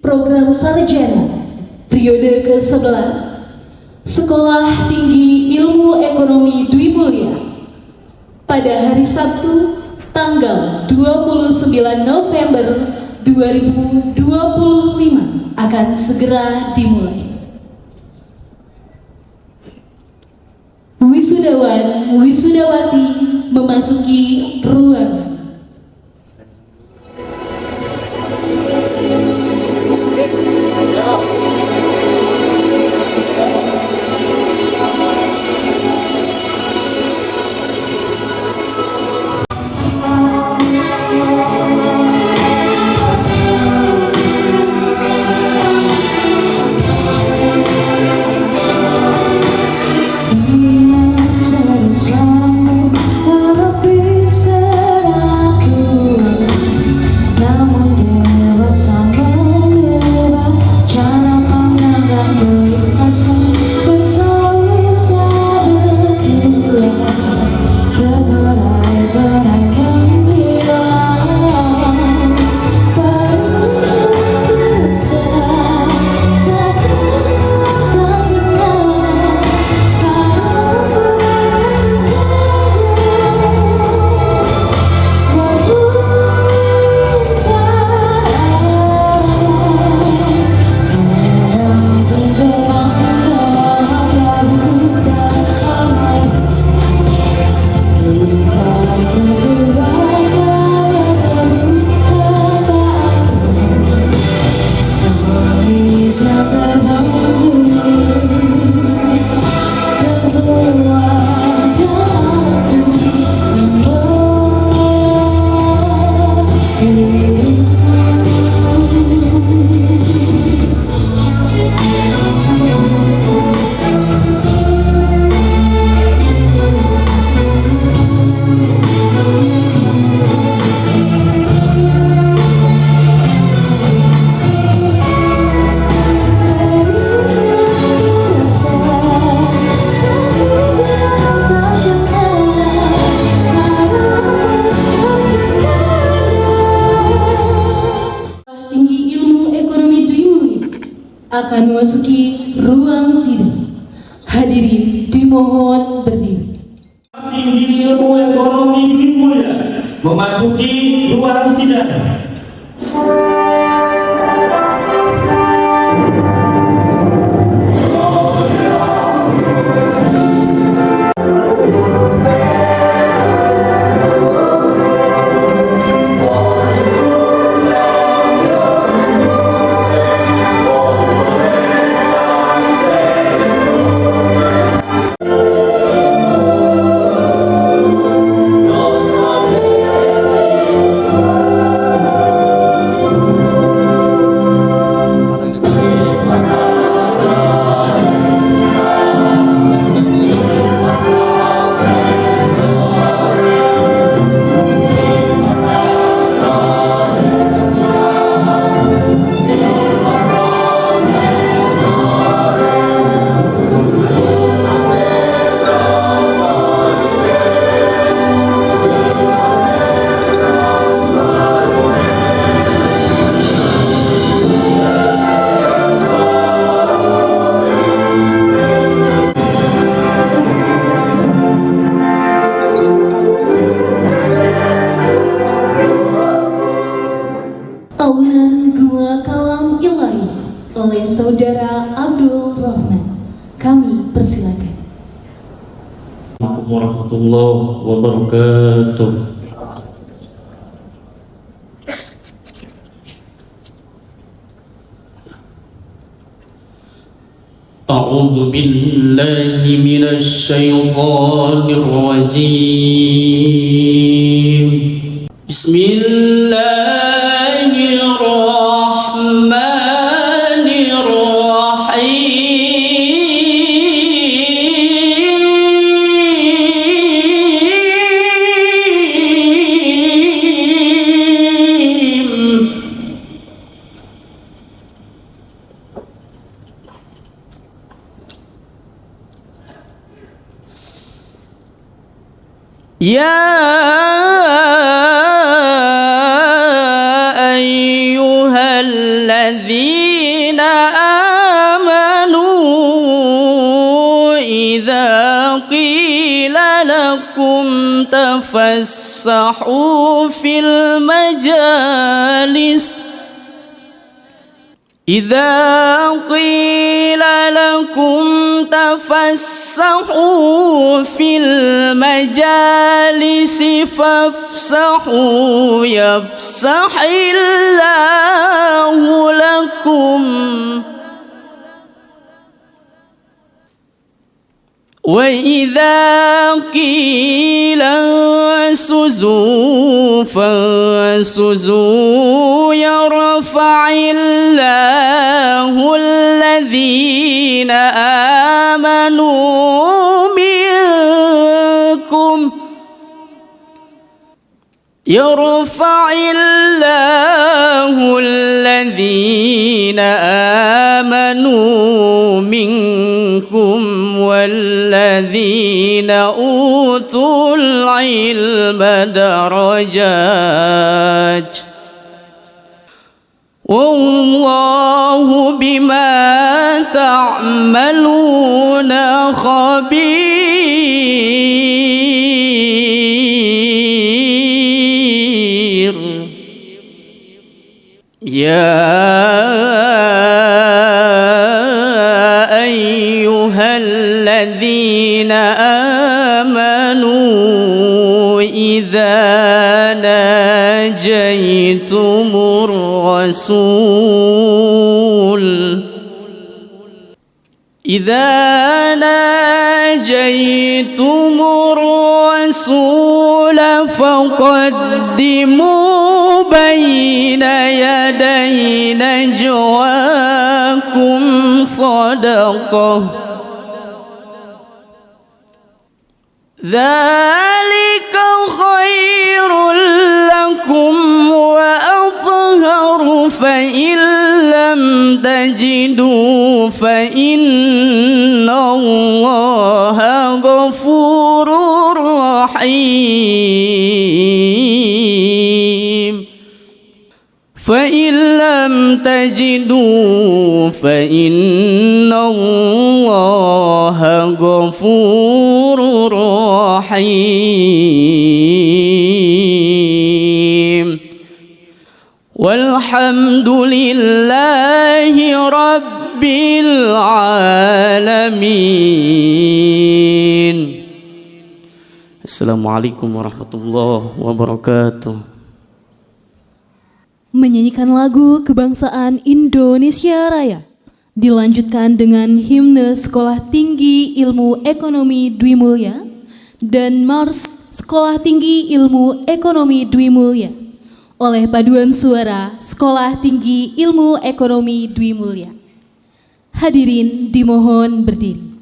Program Sarjana periode ke-11 Sekolah Tinggi Ilmu Ekonomi Dwi Mulia pada hari Sabtu tanggal 29 November 2025 akan segera dimulai. Wisudawan wisudawati memasuki ruangan. Akan memasuki ruang sidang. Hadirin dimohon berdiri. Tinggi Ilmu Ekonomi Dwi Mulia memasuki ruang sidang. Aunan Gua Kalam Ilahi oleh Saudara Abdul Rahman. Kami persilakan. Assalamualaikum warahmatullahi wabarakatuh. A'udzu billahi minasy syaithanir rajim. يا أيها الذين آمنوا إذا قيل لكم تفسحوا في المجالس إذا قيل لكم تفسحوا في المجالس فافسحوا يفسح الله لكم وإذا قيل انشزوا فانشزوا يرفع الله الذين آمنوا منكم يرفع الله الذين آمنوا منكم والذين أوتوا العلم درجات والله بما تعملون خبير يا أيها الذين آمنوا إذا ناجيتم الرسول فقدموا بين يدي نجواكم صدقة ذلك خير لكم وأطهر فإن لم تجدوا فإن الله غفور رحيم فإن لم تجدوا فإن الله غفور رحيم والحمد لله رب العالمين. Assalamualaikum warahmatullahi wabarakatuh. Menyanyikan lagu kebangsaan Indonesia Raya dilanjutkan dengan himne Sekolah Tinggi Ilmu Ekonomi Dwi Mulya dan Mars Sekolah Tinggi Ilmu Ekonomi Dwi Mulya oleh paduan suara Sekolah Tinggi Ilmu Ekonomi Dwi Mulya. Hadirin dimohon berdiri.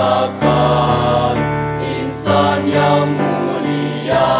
ciptakan insan yang mulia.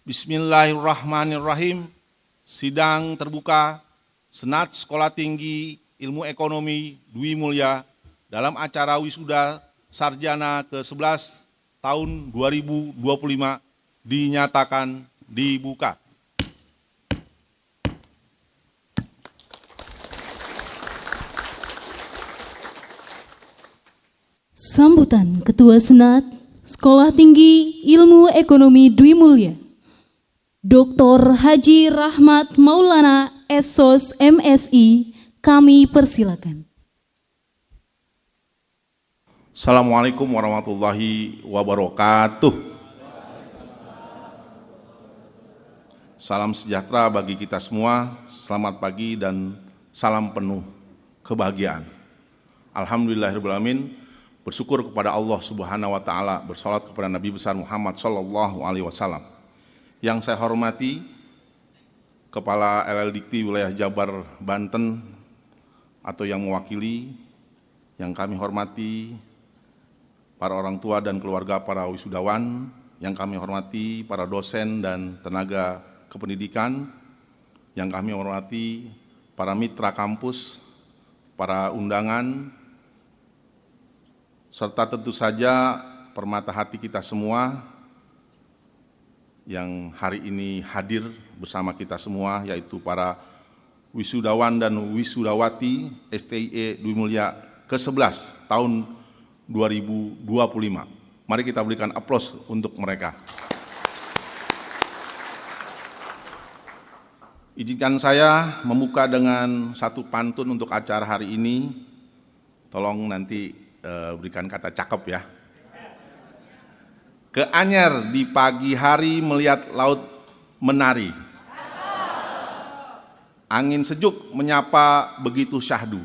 Bismillahirrahmanirrahim. Sidang terbuka Senat Sekolah Tinggi Ilmu Ekonomi Dwi Mulya dalam acara wisuda sarjana ke-11 tahun 2025 dinyatakan dibuka. Sambutan Ketua Senat Sekolah Tinggi Ilmu Ekonomi Dwi Mulya, Dr. Haji Rahmat Maulana SOS MSI, kami persilakan. Assalamualaikum warahmatullahi wabarakatuh. Salam sejahtera bagi kita semua, selamat pagi dan salam penuh kebahagiaan. Alhamdulillahirrahmanirrahim, bersyukur kepada Allah Subhanahu wa Ta'ala, bersolat kepada Nabi besar Muhammad Sallallahu Alaihi Wasallam. Yang saya hormati Kepala LL Dikti Wilayah Jabar Banten atau yang mewakili, yang kami hormati para orang tua dan keluarga para wisudawan, yang kami hormati para dosen dan tenaga kependidikan, yang kami hormati para mitra kampus, para undangan, serta tentu saja permata hati kita semua yang hari ini hadir bersama kita semua, yaitu para wisudawan dan wisudawati STIE Dwi Mulya ke-11 tahun 2025. Mari kita berikan aplaus untuk mereka. Izinkan saya membuka dengan satu pantun untuk acara hari ini. Tolong nanti berikan kata cakep ya. Ke Anyer di pagi hari melihat laut menari. Angin sejuk menyapa begitu syahdu.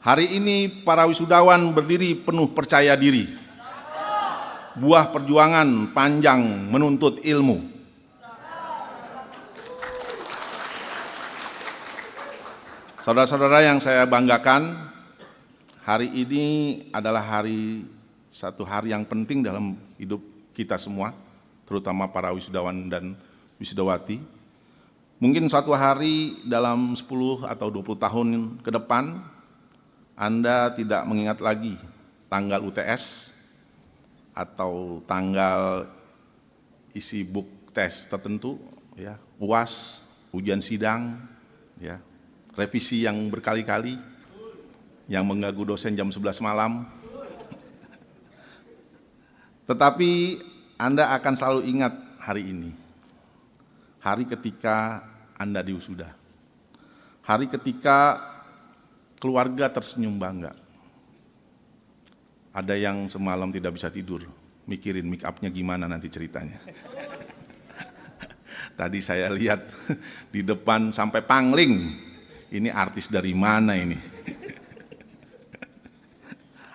Hari ini para wisudawan berdiri penuh percaya diri. Buah perjuangan panjang menuntut ilmu. Saudara-saudara yang saya banggakan, hari ini adalah satu hari yang penting dalam hidup kita semua, terutama para wisudawan dan wisudawati. Mungkin suatu hari dalam 10 atau 20 tahun ke depan, Anda tidak mengingat lagi tanggal UTS atau tanggal isi book tes tertentu, ya, UAS, ujian sidang, ya, revisi yang berkali-kali, yang mengganggu dosen jam 11 malam. Tetapi Anda akan selalu ingat hari ini, hari ketika Anda diwisuda, hari ketika keluarga tersenyum bangga. Ada yang semalam tidak bisa tidur, mikirin make up-nya gimana nanti ceritanya. Tadi saya lihat di depan sampai pangling, ini artis dari mana ini?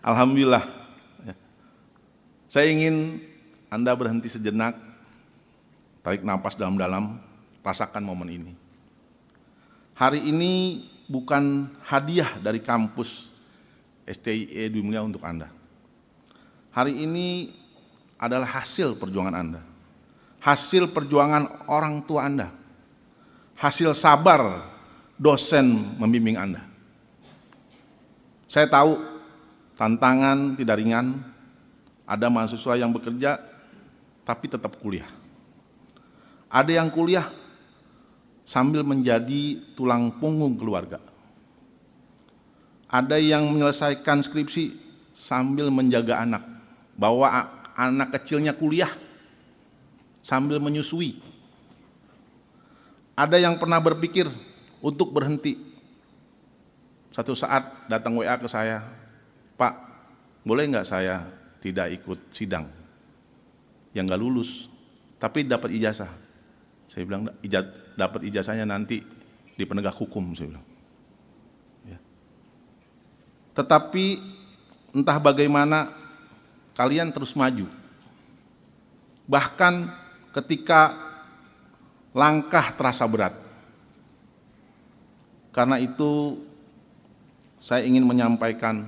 Alhamdulillah. Saya ingin Anda berhenti sejenak, tarik napas dalam-dalam, rasakan momen ini. Hari ini bukan hadiah dari kampus STIE Dwi Mulia untuk Anda. Hari ini adalah hasil perjuangan Anda. Hasil perjuangan orang tua Anda, hasil sabar dosen membimbing Anda. Saya tahu tantangan tidak ringan, ada mahasiswa yang bekerja tapi tetap kuliah. Ada yang kuliah sambil menjadi tulang punggung keluarga. Ada yang menyelesaikan skripsi sambil menjaga anak, bawa anak kecilnya kuliah sambil menyusui. Ada yang pernah berpikir untuk berhenti. Satu saat datang WA ke saya, "Pak, boleh nggak saya tidak ikut sidang yang nggak lulus, tapi dapat ijazah?" Saya bilang, dapat ijazahnya nanti di penegak hukum, saya bilang. Ya. Tetapi entah bagaimana kalian terus maju. Bahkan ketika langkah terasa berat. Karena itu saya ingin menyampaikan,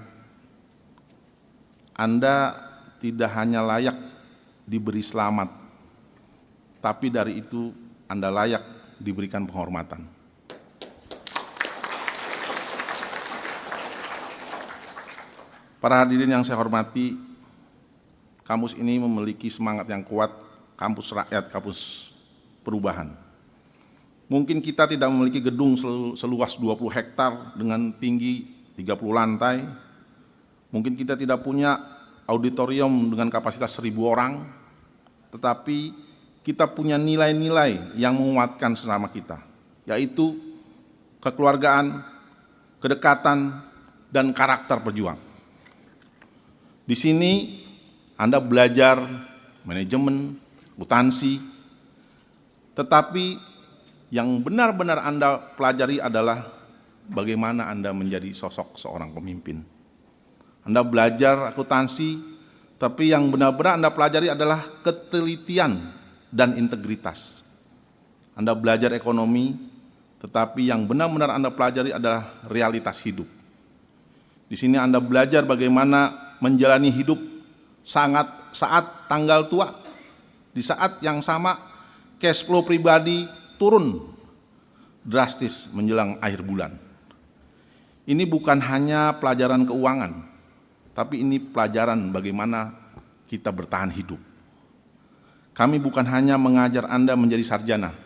Anda tidak hanya layak diberi selamat, tapi dari itu Anda layak diberikan penghormatan. Para hadirin yang saya hormati, kampus ini memiliki semangat yang kuat, kampus rakyat, kampus perubahan. Mungkin kita tidak memiliki gedung seluas 20 hektar dengan tinggi 30 lantai. Mungkin kita tidak punya auditorium dengan kapasitas 1000 orang, tetapi kita punya nilai-nilai yang menguatkan sesama kita, yaitu kekeluargaan, kedekatan, dan karakter pejuang. Di sini Anda belajar manajemen, akuntansi, tetapi yang benar-benar Anda pelajari adalah bagaimana Anda menjadi sosok seorang pemimpin. Anda belajar akuntansi, tapi yang benar-benar Anda pelajari adalah ketelitian dan integritas. Anda belajar ekonomi, tetapi yang benar-benar Anda pelajari adalah realitas hidup. Di sini Anda belajar bagaimana menjalani hidup saat tanggal tua. Di saat yang sama, cash flow pribadi turun drastis menjelang akhir bulan. Ini bukan hanya pelajaran keuangan, tapi ini pelajaran bagaimana kita bertahan hidup. Kami bukan hanya mengajar Anda menjadi sarjana,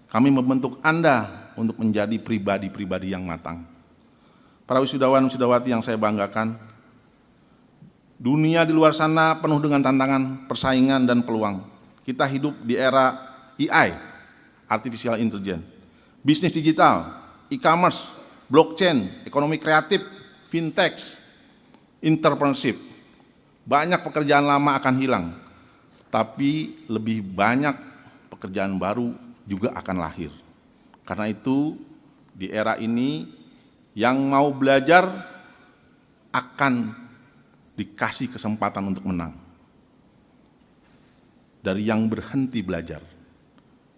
kami membentuk Anda untuk menjadi pribadi-pribadi yang matang. Para wisudawan-wisudawati yang saya banggakan, dunia di luar sana penuh dengan tantangan, persaingan, dan peluang. Kita hidup di era AI, Artificial Intelligence, bisnis digital, e-commerce, blockchain, ekonomi kreatif, fintech, entrepreneurship. Banyak pekerjaan lama akan hilang, tapi lebih banyak pekerjaan baru juga akan lahir. Karena itu, di era ini, yang mau belajar akan dikasih kesempatan untuk menang. Dari yang berhenti belajar.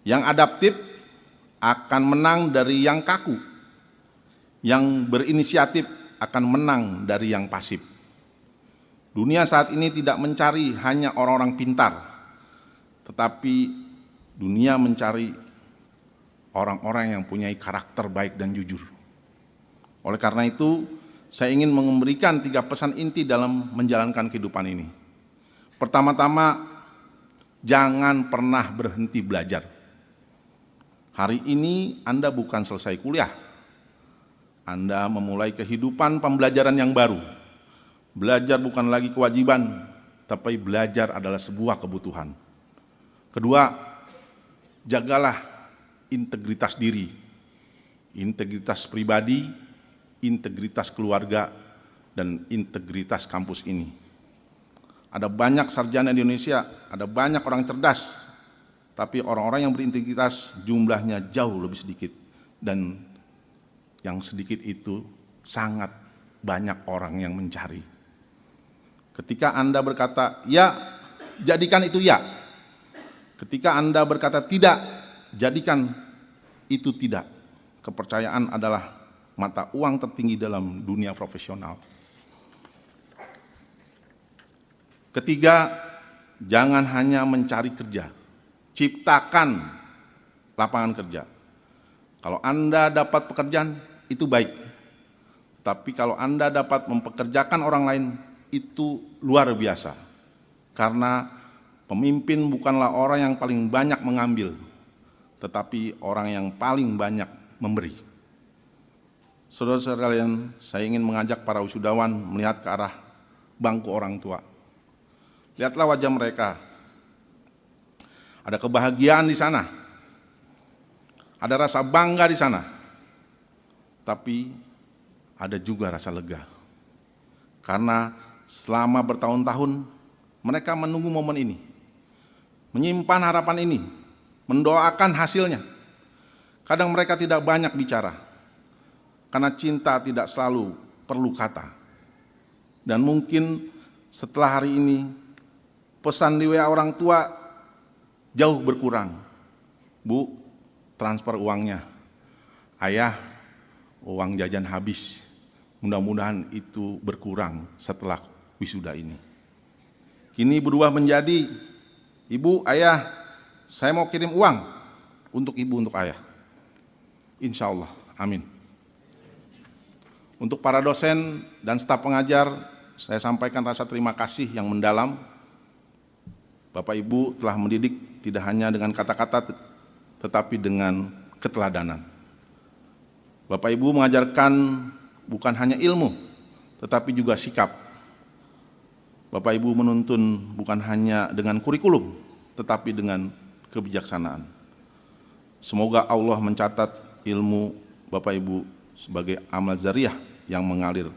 Yang adaptif akan menang dari yang kaku. Yang berinisiatif akan menang dari yang pasif. Dunia saat ini tidak mencari hanya orang-orang pintar, tetapi dunia mencari orang-orang yang punya karakter baik dan jujur. Oleh karena itu, saya ingin memberikan 3 pesan inti dalam menjalankan kehidupan ini. Pertama-tama, jangan pernah berhenti belajar. Hari ini Anda bukan selesai kuliah. Anda memulai kehidupan pembelajaran yang baru. Belajar bukan lagi kewajiban, tapi belajar adalah sebuah kebutuhan. Kedua, jagalah integritas diri, integritas pribadi, integritas keluarga, dan integritas kampus ini. Ada banyak sarjana di Indonesia, ada banyak orang cerdas, tapi orang-orang yang berintegritas jumlahnya jauh lebih sedikit. Dan yang sedikit itu sangat banyak orang yang mencari. Ketika Anda berkata, ya, jadikan itu ya. Ketika Anda berkata tidak, jadikan itu tidak. Kepercayaan adalah mata uang tertinggi dalam dunia profesional. Ketiga, jangan hanya mencari kerja, ciptakan lapangan kerja. Kalau Anda dapat pekerjaan, itu baik. Tapi kalau Anda dapat mempekerjakan orang lain, itu luar biasa. Karena pemimpin bukanlah orang yang paling banyak mengambil, tetapi orang yang paling banyak memberi. Saudara-saudara sekalian, saya ingin mengajak para wisudawan melihat ke arah bangku orang tua. Lihatlah wajah mereka. Ada kebahagiaan di sana. Ada rasa bangga di sana. Tapi ada juga rasa lega. Karena selama bertahun-tahun mereka menunggu momen ini, menyimpan harapan ini, mendoakan hasilnya. Kadang mereka tidak banyak bicara, karena cinta tidak selalu perlu kata. Dan mungkin setelah hari ini, pesan di WA orang tua jauh berkurang. Bu, transfer uangnya. Ayah, uang jajan habis. Mudah-mudahan itu berkurang setelah wisuda ini. Kini berubah menjadi, ibu, ayah, saya mau kirim uang untuk ibu, untuk ayah. Insya Allah, amin. Untuk para dosen dan staf pengajar, saya sampaikan rasa terima kasih yang mendalam. Bapak Ibu telah mendidik tidak hanya dengan kata-kata, tetapi dengan keteladanan. Bapak Ibu mengajarkan bukan hanya ilmu, tetapi juga sikap. Bapak Ibu menuntun bukan hanya dengan kurikulum, tetapi dengan kebijaksanaan. Semoga Allah mencatat ilmu Bapak Ibu sebagai amal zariah yang mengalir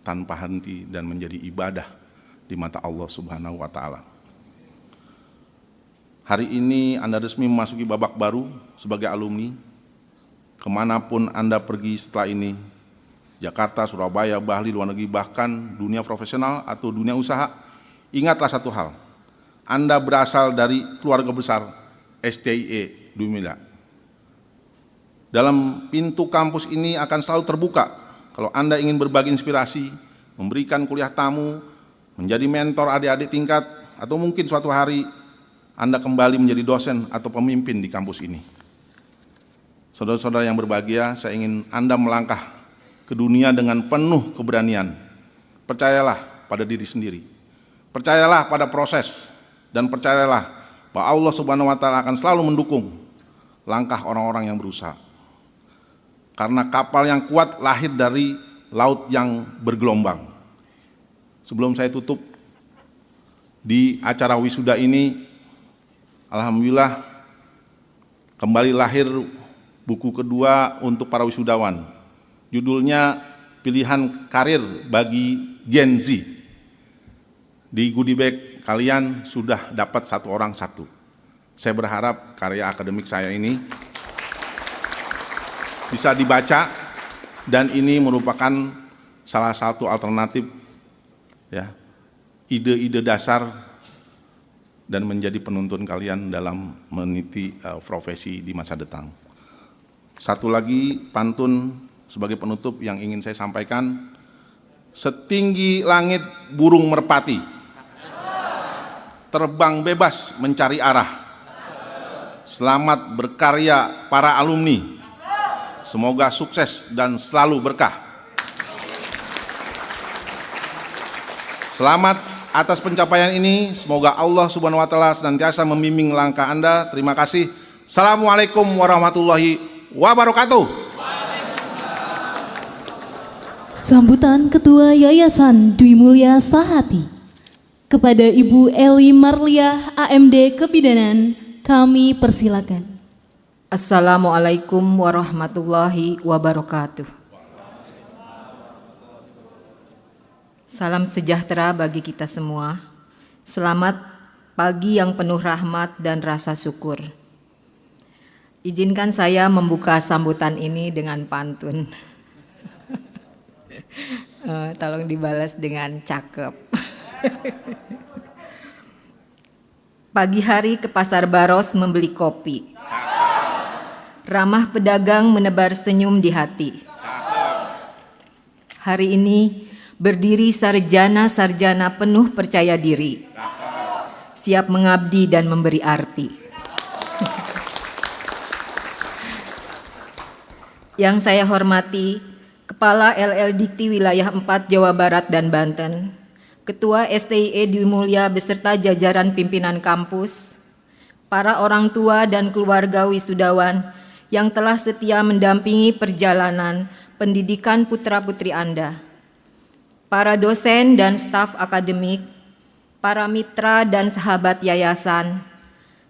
tanpa henti dan menjadi ibadah di mata Allah Subhanahu wa Ta'ala. Hari ini Anda resmi memasuki babak baru sebagai alumni. Kemanapun Anda pergi setelah ini, Jakarta, Surabaya, Bali, luar negeri, bahkan dunia profesional atau dunia usaha, ingatlah satu hal, Anda berasal dari keluarga besar STIE Dwi Mulia. Dalam pintu kampus ini akan selalu terbuka kalau Anda ingin berbagi inspirasi, memberikan kuliah tamu, menjadi mentor adik-adik tingkat, atau mungkin suatu hari Anda kembali menjadi dosen atau pemimpin di kampus ini. Saudara-saudara yang berbahagia, saya ingin Anda melangkah ke dunia dengan penuh keberanian. Percayalah pada diri sendiri. Percayalah pada proses. Dan percayalah bahwa Allah Subhanahu wa Ta'ala akan selalu mendukung langkah orang-orang yang berusaha. Karena kapal yang kuat lahir dari laut yang bergelombang. Sebelum saya tutup, di acara wisuda ini, alhamdulillah kembali lahir buku kedua untuk para wisudawan. Judulnya Pilihan Karir bagi Gen Z. Di goodie bag kalian sudah dapat satu orang satu. Saya berharap karya akademik saya ini bisa dibaca, dan ini merupakan salah satu alternatif, ya, ide-ide dasar dan menjadi penuntun kalian dalam meniti profesi di masa datang. Satu lagi pantun sebagai penutup yang ingin saya sampaikan. Setinggi langit burung merpati, terbang bebas mencari arah. Selamat berkarya para alumni. Semoga sukses dan selalu berkah. Selamat atas pencapaian ini. Semoga Allah Subhanahu wa Ta'ala senantiasa membimbing langkah Anda. Terima kasih. Assalamualaikum warahmatullahi wabarakatuh. Sambutan Ketua Yayasan Dwi Mulya Sahati kepada Ibu Eli Marliah AMD Kebidanan, kami persilakan. Assalamualaikum warahmatullahi wabarakatuh. Salam sejahtera bagi kita semua. Selamat pagi yang penuh rahmat dan rasa syukur. Izinkan saya membuka sambutan ini dengan pantun. Tolong dibalas dengan cakep. Pagi hari ke Pasar Baros membeli kopi. Ramah pedagang menebar senyum di hati. Hari ini berdiri sarjana-sarjana penuh percaya diri. Siap mengabdi dan memberi arti. Yang saya hormati, Kepala LL Dikti Wilayah 4 Jawa Barat dan Banten, Ketua STIE Dwi Mulya beserta jajaran pimpinan kampus, para orang tua dan keluarga wisudawan yang telah setia mendampingi perjalanan pendidikan putra-putri Anda, para dosen dan staf akademik, para mitra dan sahabat yayasan,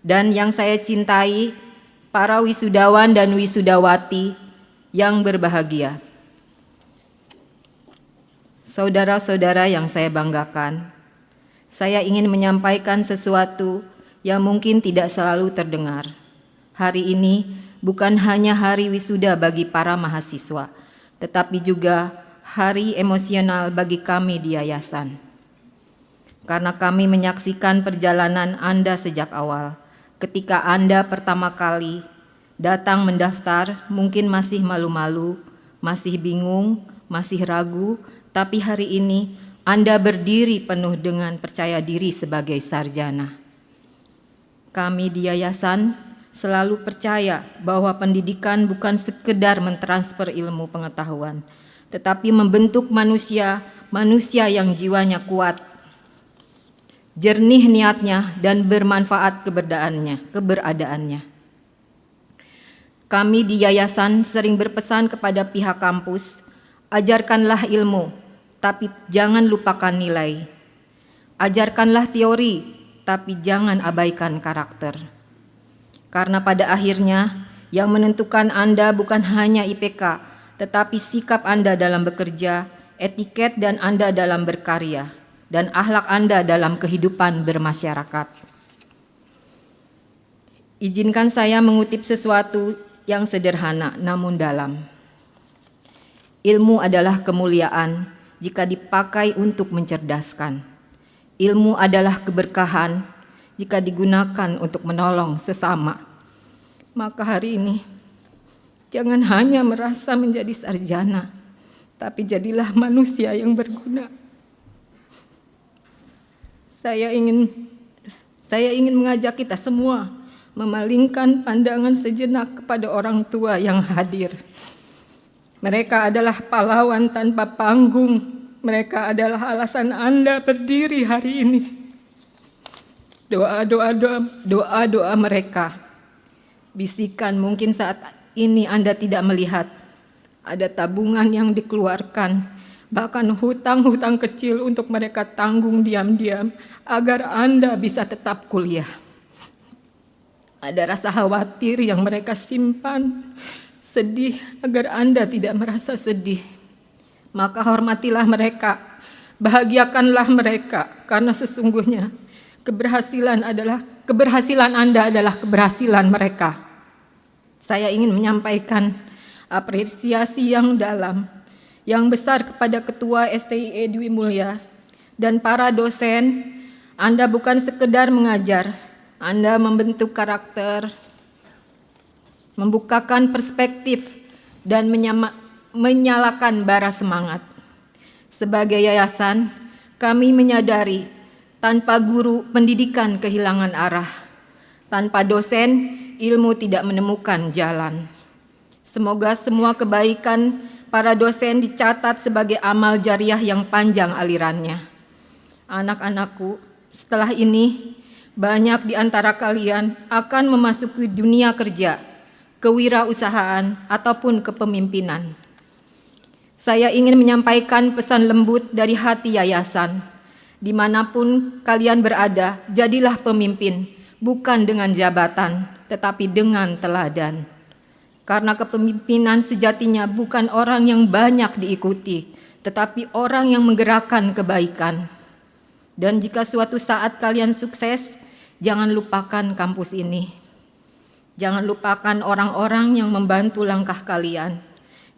dan yang saya cintai, para wisudawan dan wisudawati yang berbahagia. Saudara-saudara yang saya banggakan, saya ingin menyampaikan sesuatu yang mungkin tidak selalu terdengar. Hari ini bukan hanya hari wisuda bagi para mahasiswa, tetapi juga hari emosional bagi kami di yayasan. Karena kami menyaksikan perjalanan Anda sejak awal. Ketika Anda pertama kali datang mendaftar, mungkin masih malu-malu, masih bingung, masih ragu, tapi hari ini Anda berdiri penuh dengan percaya diri sebagai sarjana. Kami di yayasan selalu percaya bahwa pendidikan bukan sekedar mentransfer ilmu pengetahuan, tetapi membentuk manusia yang jiwanya kuat, jernih niatnya, dan bermanfaat keberadaannya. Kami di yayasan sering berpesan kepada pihak kampus, ajarkanlah ilmu, tapi jangan lupakan nilai. Ajarkanlah teori, tapi jangan abaikan karakter. Karena pada akhirnya yang menentukan Anda bukan hanya IPK, tetapi sikap Anda dalam bekerja, etiket dan Anda dalam berkarya, dan akhlak Anda dalam kehidupan bermasyarakat. Izinkan saya mengutip sesuatu yang sederhana namun dalam. Ilmu adalah kemuliaan jika dipakai untuk mencerdaskan. Ilmu adalah keberkahan jika digunakan untuk menolong sesama. Maka hari ini, jangan hanya merasa menjadi sarjana, tapi jadilah manusia yang berguna. Saya ingin mengajak kita semua memalingkan pandangan sejenak kepada orang tua yang hadir. Mereka adalah pahlawan tanpa panggung. Mereka adalah alasan Anda berdiri hari ini. Doa-doa mereka, bisikan mungkin saat ini Anda tidak melihat. Ada tabungan yang dikeluarkan, bahkan hutang-hutang kecil untuk mereka tanggung diam-diam agar Anda bisa tetap kuliah. Ada rasa khawatir yang mereka simpan, sedih agar Anda tidak merasa sedih. Maka hormatilah mereka, bahagiakanlah mereka, karena sesungguhnya keberhasilan Anda adalah keberhasilan mereka. Saya ingin menyampaikan apresiasi yang dalam, yang besar kepada Ketua STIE Dwi Mulya dan para dosen. Anda bukan sekedar mengajar, Anda membentuk karakter, membukakan perspektif, dan menyalakan bara semangat. Sebagai yayasan, kami menyadari tanpa guru pendidikan kehilangan arah, tanpa dosen ilmu tidak menemukan jalan. Semoga semua kebaikan para dosen dicatat sebagai amal jariah yang panjang alirannya. Anak-anakku, setelah ini Banyak di antara kalian akan memasuki dunia kerja, kewirausahaan, ataupun kepemimpinan. Saya ingin menyampaikan pesan lembut dari hati yayasan. Dimanapun kalian berada, jadilah pemimpin, bukan dengan jabatan, tetapi dengan teladan. Karena kepemimpinan sejatinya bukan orang yang banyak diikuti, tetapi orang yang menggerakkan kebaikan. Dan jika suatu saat kalian sukses, jangan lupakan kampus ini. Jangan lupakan orang-orang yang membantu langkah kalian.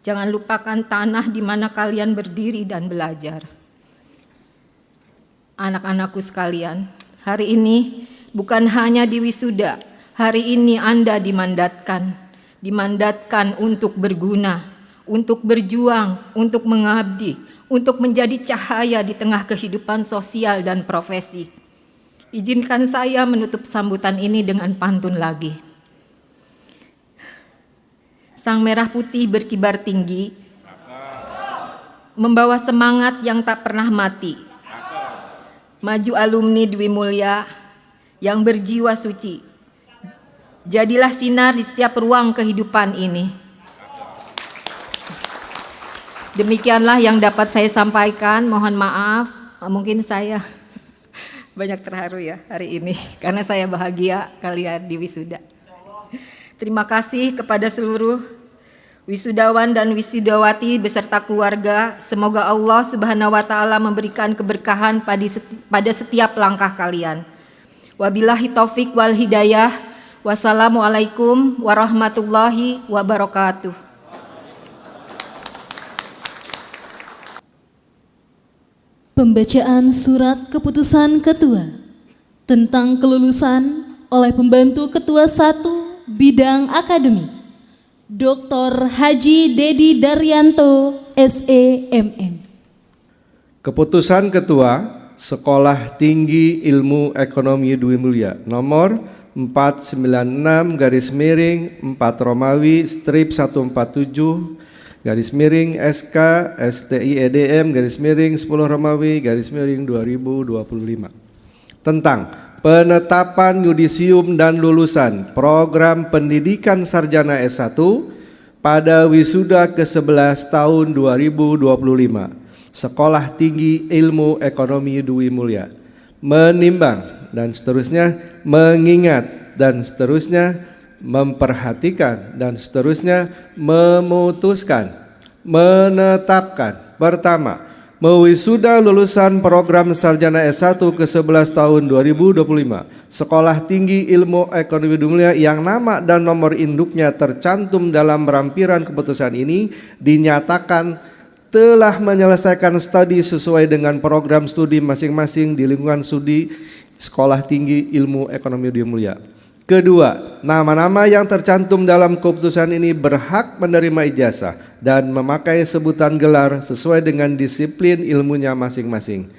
Jangan lupakan tanah di mana kalian berdiri dan belajar. Anak-anakku sekalian, hari ini bukan hanya di wisuda, hari ini Anda dimandatkan untuk berguna, untuk berjuang, untuk mengabdi, untuk menjadi cahaya di tengah kehidupan sosial dan profesi. Izinkan saya menutup sambutan ini dengan pantun lagi. Sang merah putih berkibar tinggi, membawa semangat yang tak pernah mati. Maju alumni Dwi Mulya yang berjiwa suci. Jadilah sinar di setiap ruang kehidupan ini. Demikianlah yang dapat saya sampaikan. Mohon maaf, mungkin saya banyak terharu ya hari ini karena saya bahagia kalian di wisuda. Terima kasih kepada seluruh wisudawan dan wisudawati beserta keluarga. Semoga Allah Subhanahu wa taala memberikan keberkahan pada setiap langkah kalian. Wabillahi taufik wal hidayah. Wassalamualaikum warahmatullahi wabarakatuh. Pembacaan surat keputusan Ketua tentang kelulusan oleh pembantu Ketua 1 Bidang Akademik, Dr. Haji Dedi Daryanto, SEMM. Keputusan Ketua Sekolah Tinggi Ilmu Ekonomi Dwi Mulya nomor 496/4 Romawi strip 147 /SK STI EDM /10 Romawi /2025 tentang penetapan yudisium dan lulusan program pendidikan sarjana S1 pada wisuda ke-11 tahun 2025 Sekolah Tinggi Ilmu Ekonomi Dwi Mulya, menimbang dan seterusnya, mengingat dan seterusnya, memperhatikan dan seterusnya, memutuskan, menetapkan. Pertama, mewisuda lulusan program sarjana S1 ke-11 tahun 2025 Sekolah Tinggi Ilmu Ekonomi Dwi Mulya yang nama dan nomor induknya tercantum dalam rampiran keputusan ini dinyatakan telah menyelesaikan studi sesuai dengan program studi masing-masing di lingkungan studi Sekolah Tinggi Ilmu Ekonomi Dwi Mulya. Kedua, nama-nama yang tercantum dalam keputusan ini berhak menerima ijazah dan memakai sebutan gelar sesuai dengan disiplin ilmunya masing-masing.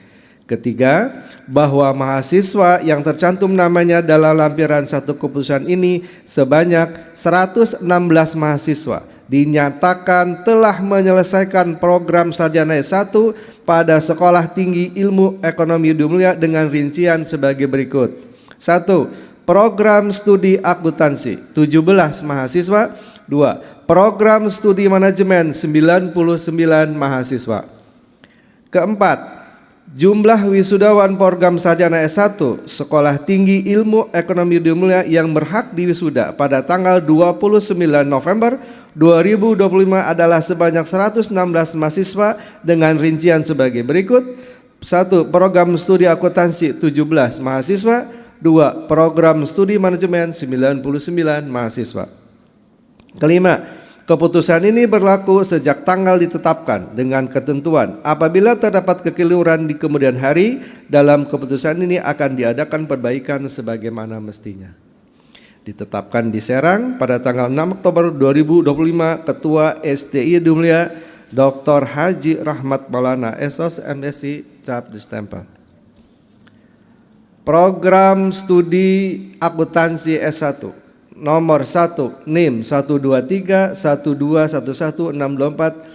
Ketiga, bahwa mahasiswa yang tercantum namanya dalam lampiran satu keputusan ini sebanyak 116 mahasiswa dinyatakan telah menyelesaikan program sarjana S1 pada Sekolah Tinggi Ilmu Ekonomi Dwi Mulya dengan rincian sebagai berikut. 1. Program studi akuntansi 17 mahasiswa. 2. Program studi manajemen 99 mahasiswa. Keempat, jumlah wisudawan program sarjana S1 Sekolah Tinggi Ilmu Ekonomi Dwi Mulya yang berhak diwisuda pada tanggal 29 November 2025 adalah sebanyak 116 mahasiswa dengan rincian sebagai berikut. 1. Program studi akuntansi 17 mahasiswa. 2. Program studi manajemen 99 mahasiswa. Kelima, keputusan ini berlaku sejak tanggal ditetapkan dengan ketentuan apabila terdapat kekeliruan di kemudian hari dalam keputusan ini akan diadakan perbaikan sebagaimana mestinya. Ditetapkan di Serang pada tanggal 6 Oktober 2025 Ketua STI Dwi Mulya Dr. Haji Rahmat Maulana SOS MSc cap distempel. Program studi akuntansi S1 nomor 1 NIM 123121164,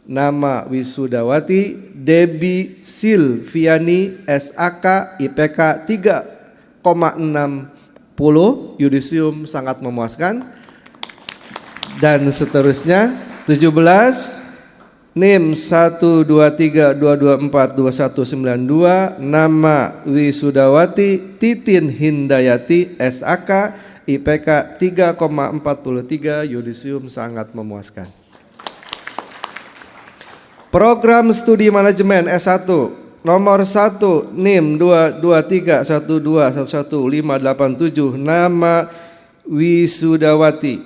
nama wisudawati Debbie Silviani SAK IPK 3,0 yudisium sangat memuaskan. Dan seterusnya 17 NIM 12322429192 nama Wisudawati Titin Hindayati SAK IPK 3,43 yudisium sangat memuaskan. Program Studi Manajemen S1 nomor 1 NIM 22312111587 nama Wisudawati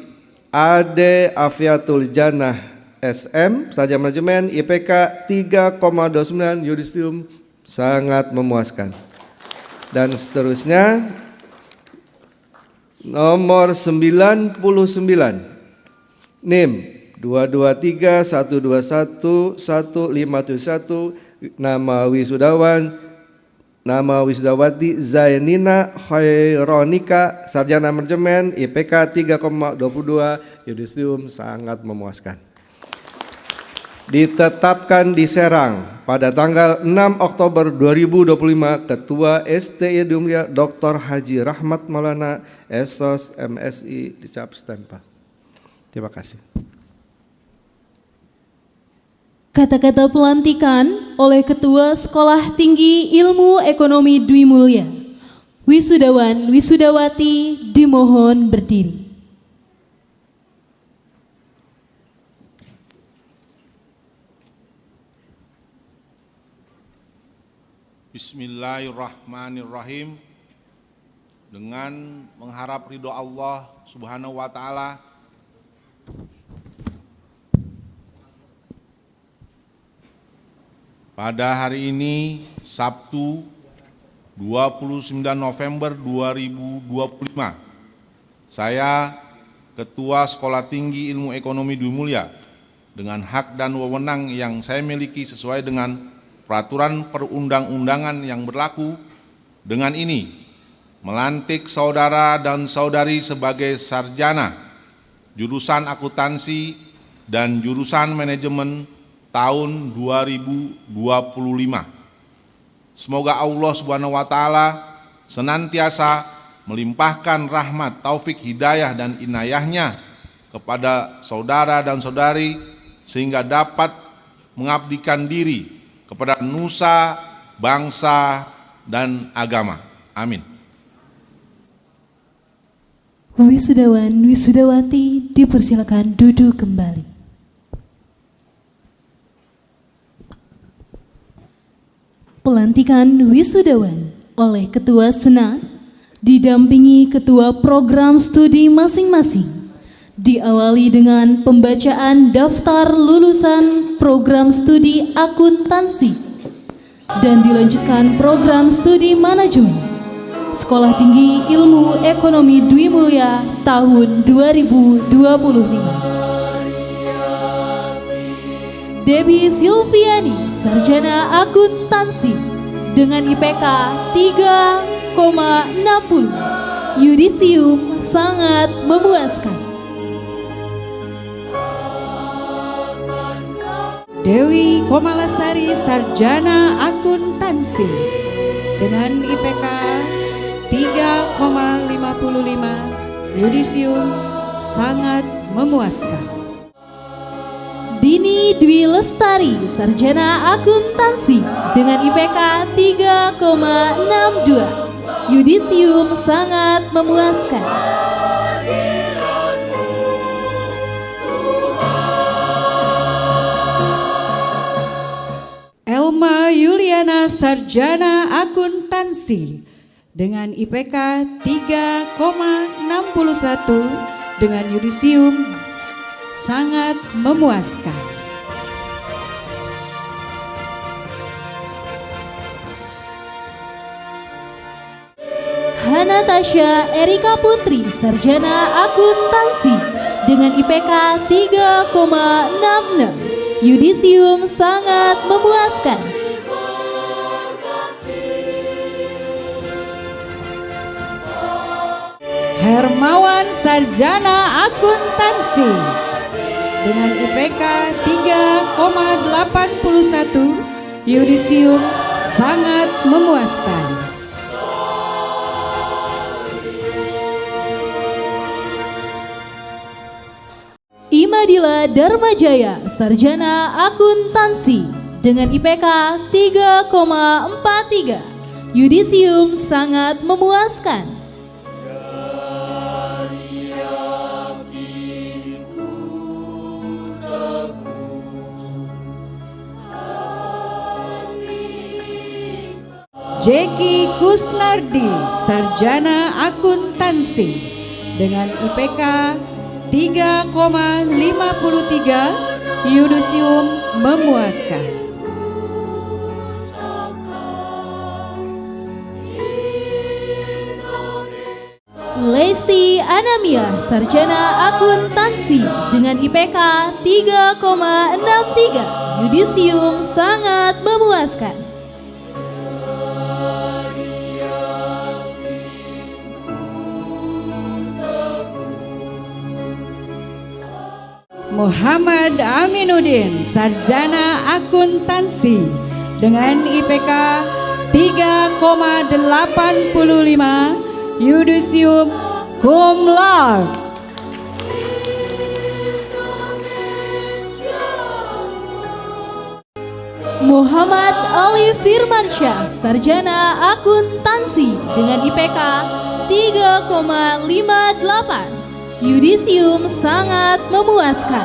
Ade Afiatul Jannah SM, sarjana manajemen, IPK 3,29 yudisium sangat memuaskan. Dan seterusnya nomor 99 NIM 22312111571 nama Wisudawati Zainina Khaironika sarjana manajemen, IPK 3,22 yudisium sangat memuaskan. Ditetapkan di Serang pada tanggal 6 Oktober 2025 Ketua STI Dumlia Dr. Haji Rahmat Maulana Esos MSI dicap stempel. Terima kasih. Kata-kata pelantikan oleh Ketua Sekolah Tinggi Ilmu Ekonomi Dwi Mulya. Wisudawan, Wisudawati dimohon berdiri. Bismillahirrahmanirrahim. Dengan mengharap ridho Allah Subhanahu wa taala, pada hari ini Sabtu 29 November 2025 saya Ketua Sekolah Tinggi Ilmu Ekonomi Dwi Mulya dengan hak dan wewenang yang saya miliki sesuai dengan peraturan perundang-undangan yang berlaku, dengan ini melantik saudara dan saudari sebagai sarjana jurusan akuntansi dan jurusan manajemen tahun 2025. Semoga Allah Subhanahu wa taala senantiasa melimpahkan rahmat, taufik, hidayah dan inayahnya kepada saudara dan saudari sehingga dapat mengabdikan diri kepada nusa, bangsa, dan agama. Amin. Wisudawan, Wisudawati dipersilakan duduk kembali. Pelantikan wisudawan oleh Ketua Senat didampingi Ketua Program Studi masing-masing. Diawali dengan pembacaan daftar lulusan program studi akuntansi dan dilanjutkan program studi manajemen Sekolah Tinggi Ilmu Ekonomi Dwi Mulya tahun 2025. Debbie Silviani, sarjana akuntansi dengan IPK 3,60, yudisium sangat memuaskan. Dewi Komalasari, sarjana akuntansi dengan IPK 3,55, yudisium sangat memuaskan. Dini Dwi Lestari, sarjana akuntansi dengan IPK 3,62, yudisium sangat memuaskan. Elma Yuliana, sarjana akuntansi dengan IPK 3,61 dengan yudisium sangat memuaskan. Hanatasha Erika Putri, sarjana akuntansi dengan IPK 3,66, yudisium sangat memuaskan. Hermawan, sarjana akuntansi dengan IPK 3,81, yudisium sangat memuaskan. Pradila Dharmajaya, Sarjana Akuntansi dengan IPK 3,43. Yudisium sangat memuaskan. Jeki Kusnardi, Sarjana Akuntansi dengan IPK 3,53. Yudisium memuaskan. Lesti Anamia, Sarjana Akuntansi dengan IPK 3,63. Yudisium sangat memuaskan. Muhammad Aminuddin, Sarjana Akuntansi dengan IPK 3,85. Yudisium cum laude. Muhammad Ali Firmansyah, Sarjana Akuntansi dengan IPK 3,58. Yudisium sangat memuaskan.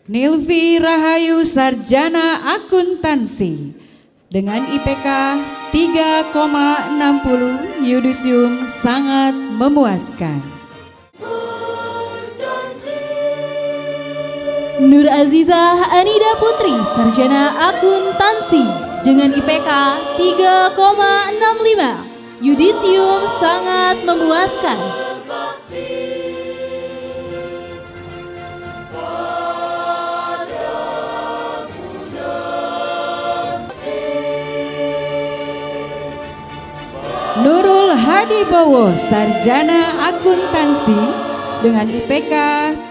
Nilvi Rahayu, Sarjana Akuntansi dengan IPK 3,60. Yudisium sangat memuaskan. Nur Azizah Anida Putri, Sarjana Akuntansi dengan IPK 3,65. Yudisium sangat memuaskan. Nurul Hadibowo, Sarjana Akuntansi dengan IPK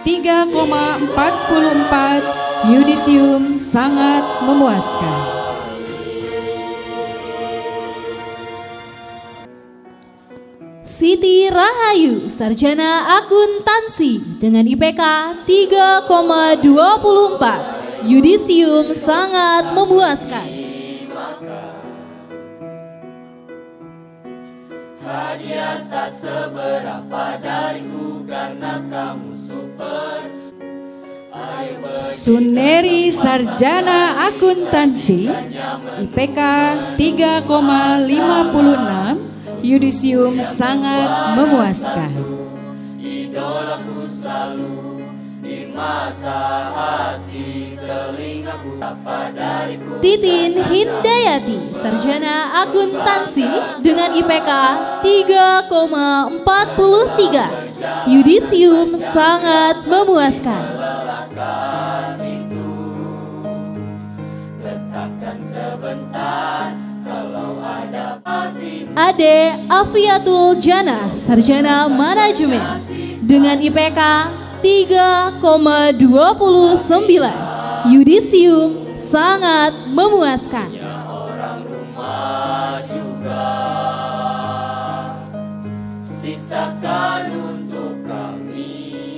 3,44. Yudisium sangat memuaskan. Siti Rahayu, Sarjana Akuntansi dengan IPK 3,24. Yudisium sangat memuaskan. Hadiah tak seberapa dariku karena kamu super. Suneri, Sarjana Akuntansi, IPK 3,56. Yudisium sangat memuaskan. Idolaku selalu di mata hati telingaku apa dariku. Titin Hindayati, Sarjana Akuntansi dengan IPK 3,43. Yudisium sangat memuaskan. Letakkan sebentar kalau ada hati. Ade Afiatul Jannah, Sarjana Manajemen dengan IPK 3,29. Yudisium sangat memuaskan. Orang rumah juga sisakan untuk kami.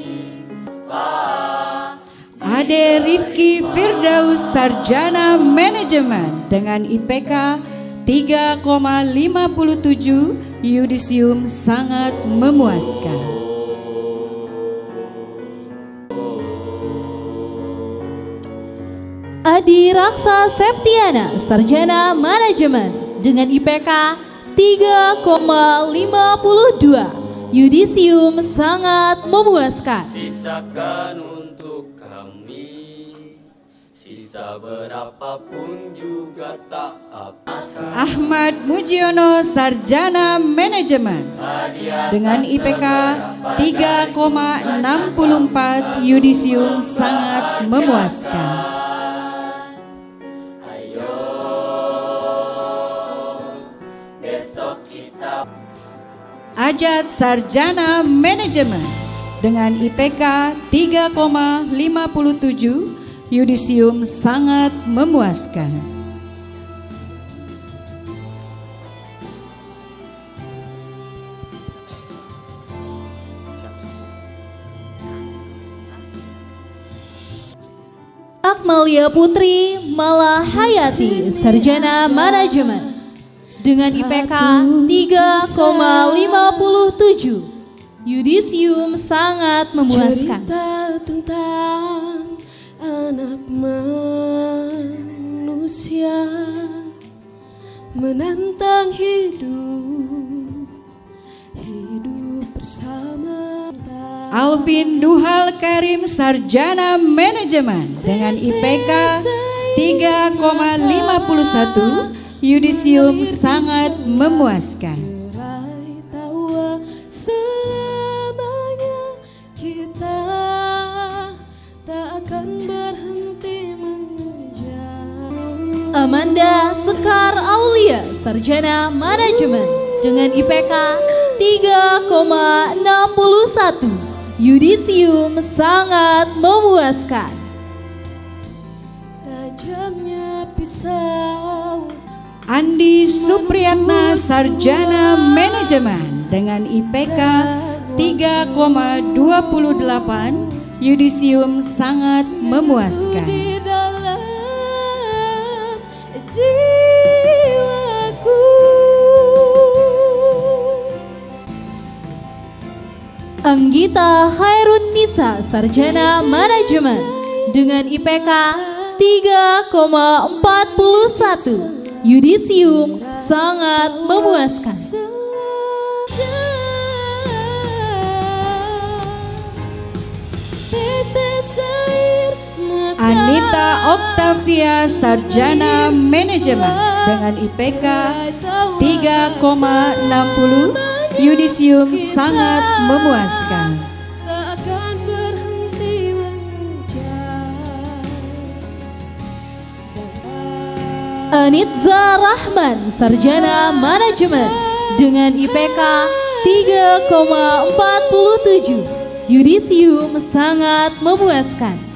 Ade Rifki Firdaus, Sarjana Manajemen dengan IPK 3,57. Yudisium sangat memuaskan. Adi Raksa Septiana, Sarjana Manajemen dengan IPK 3,52. Yudisium sangat memuaskan. Sisakan untuk kami, sisa berapapun juga tak apa. Ahmad Mujiono, Sarjana Manajemen dengan IPK 3,64. Yudisium sangat memuaskan. Ajat, Sarjana Manajemen dengan IPK 3,57. Yudisium sangat memuaskan. Akmalia Putri Malahayati, Sarjana Manajemen, dengan IPK 3,57. Yudisium sangat memuaskan. Cerita tentang anak manusia menantang hidup bersama. Alvin Duhal Karim, Sarjana Manajemen, dengan IPK 3,51. Yudisium sangat memuaskan. Berai tawa selamanya, kita tak akan berhenti mengejar. Amanda Sekar Aulia, Sarjana Manajemen, dengan IPK 3,61. Yudisium sangat memuaskan. Tajamnya pisau. Andi Supriyatna, Sarjana Manajemen, dengan IPK 3,28. Yudisium sangat memuaskan. Di dalam jiwaku. Anggita Khairun Nisa, Sarjana Manajemen, dengan IPK 3,41. Yudisium sangat memuaskan. Anita Oktavia, Sarjana Manajemen, dengan IPK 3,60. Yudisium sangat memuaskan. Takkan berhenti mengejar. Anitza Rahman, Sarjana Manajemen, dengan IPK 3,47. Yudisium sangat memuaskan.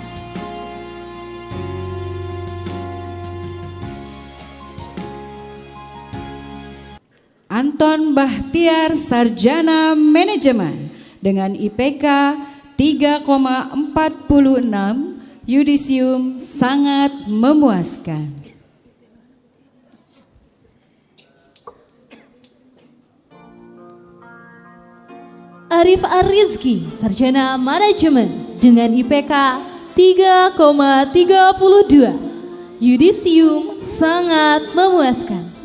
Anton Bahtiar, Sarjana Manajemen, dengan IPK 3,46. Yudisium sangat memuaskan. Arif Arizki, Sarjana Manajemen, dengan IPK 3,32. Yudisium sangat memuaskan.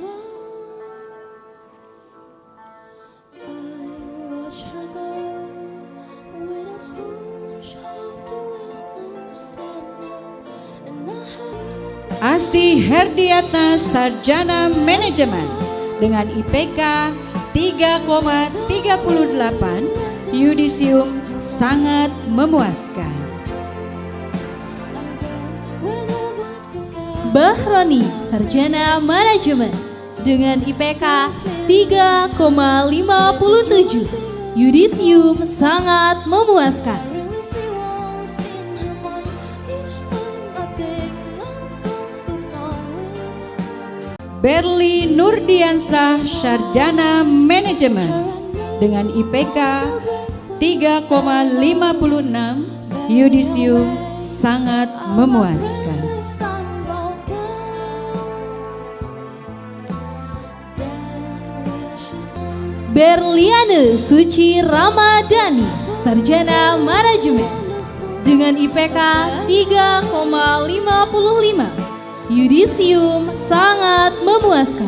Asih Herdiatna, Sarjana Manajemen, dengan IPK 3,38. Yudisium sangat memuaskan. Bahroni, Sarjana Manajemen, dengan IPK 3,57. Yudisium sangat memuaskan. Berli Nurdiansah, Sarjana Manajemen, dengan IPK 3,56. Yudisium sangat memuaskan. Berliana Suci Ramadhani, Sarjana Manajemen, dengan IPK 3,55. Yudisium sangat memuaskan.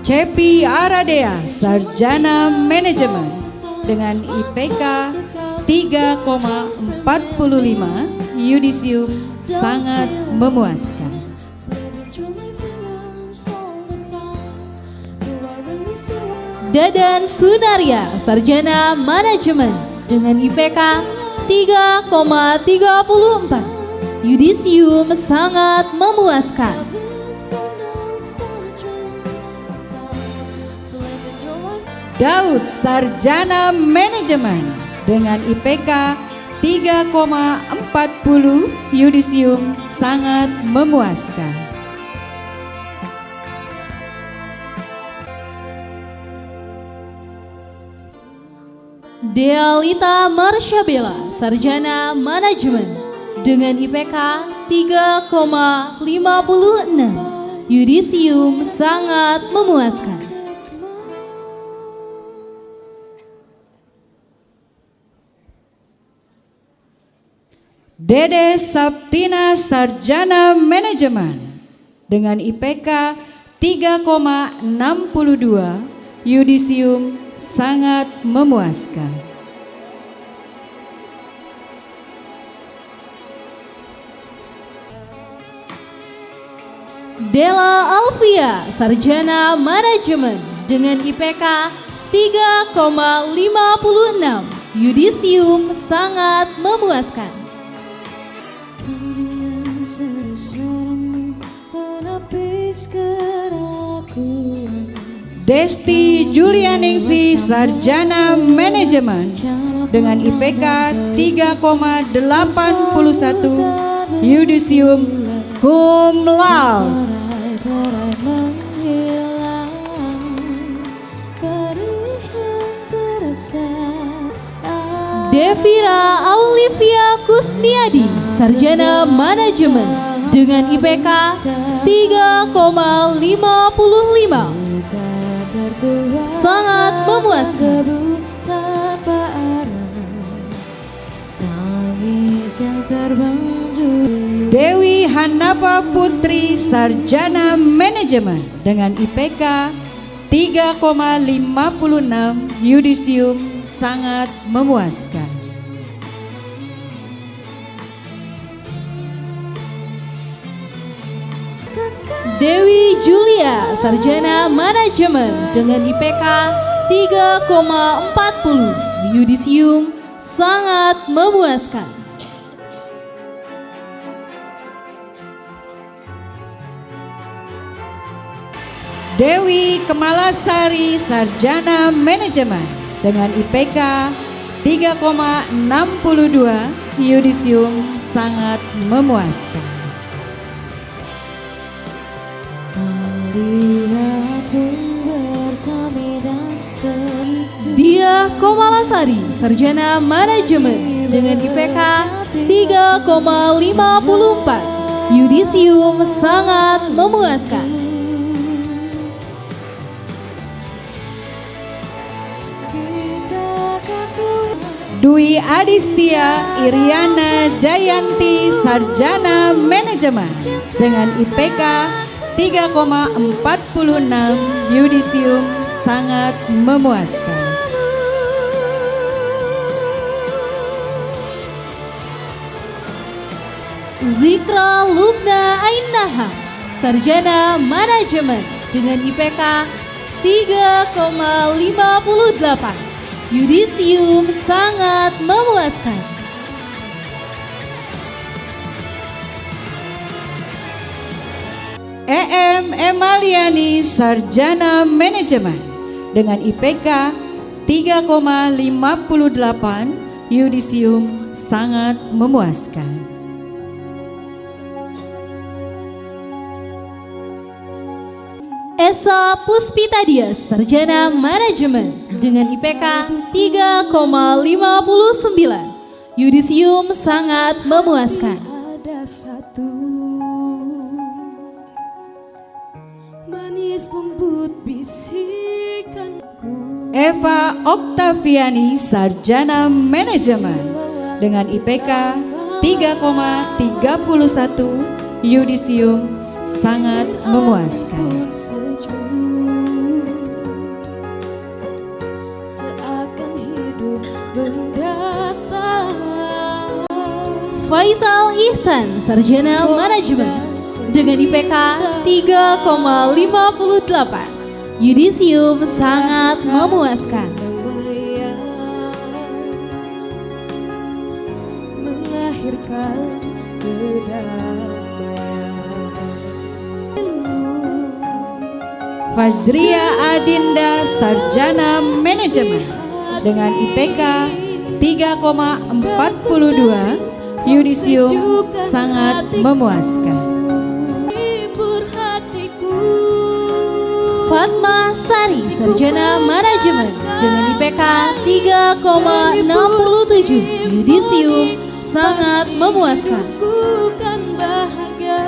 Cepi Aradea, Sarjana Manajemen, dengan IPK 3,45. Yudisium sangat memuaskan. Dadan Sunaria, Sarjana Manajemen, dengan IPK 3,34. Yudisium sangat memuaskan. Daud, Sarjana Manajemen, dengan IPK 3,40. Yudisium sangat memuaskan. Dealita Marsyabela, Sarjana Manajemen dengan IPK 3,56. Yudisium sangat memuaskan. Dede Saptina, Sarjana Manajemen dengan IPK 3,62. Yudisium sangat memuaskan. Della Alfia, Sarjana Manajemen dengan IPK 3,56. Yudisium sangat memuaskan. Desti Julianingsi, Sarjana Manajemen dengan IPK 3,81. Yudisium cum laude. Devira Aulivia Kusniadi, Sarjana Manajemen dengan IPK 3,55. Sangat memuaskan. Dewi Hanapa Putri, Sarjana Manajemen dengan IPK 3,56. Yudisium sangat memuaskan. Dewi Julia, Sarjana Manajemen dengan IPK 3,40. Yudisium sangat memuaskan. Dewi Kemalasari, Sarjana Manajemen dengan IPK 3,62. Yudisium sangat memuaskan. Dia Komalasari, Sarjana Manajemen dengan IPK 3,54. Yudisium sangat memuaskan. Dwi Adistia Iriana Jayanti, Sarjana Manajemen dengan IPK 3,46. Yudisium sangat memuaskan. Zikra Lubna Ainaha, Sarjana Manajemen dengan IPK 3,58. Yudisium sangat memuaskan. Emaliani, Sarjana Manajemen dengan IPK 3,58. Yudisium sangat memuaskan. Esa Puspita Dias, Sarjana Manajemen dengan IPK 3,59. Yudisium sangat memuaskan. Ada satu manis lembut bisikanku. Eva Oktaviani, Sarjana Manajemen dengan IPK 3,31. Yudisium sangat memuaskan. Seakan hidup mendatang. Faisal Ihsan, Sarjana Manajemen dengan IPK 3,58. Yudisium sangat memuaskan. Melahirkan Fajria Adinda, Sarjana Manajemen dengan IPK 3,42. Yudisium sangat memuaskan. Fatma Sari, sarjana manajemen dengan IPK 3,67. Yudisium sangat memuaskan. Ku kan bahagia.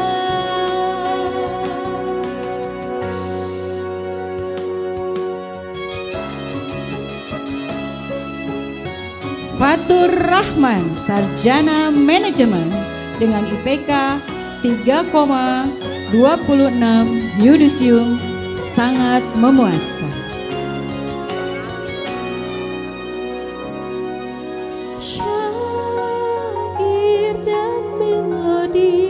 Fatur Rahman, sarjana manajemen dengan IPK 3,26. Yudisium sangat memuaskan. Syair dan melodi.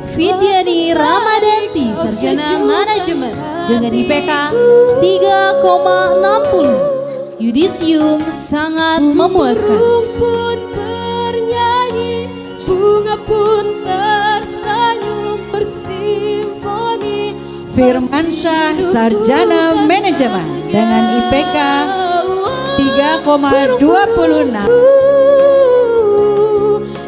Fidyani Ramadanti, sarjana manajemen dengan IPK 3,60. Yudisium sangat memuaskan. Burung pun bernyanyi, bunga pun tersenyum bersimfoni. Firmansyah, sarjana manajemen dengan IPK 3,26.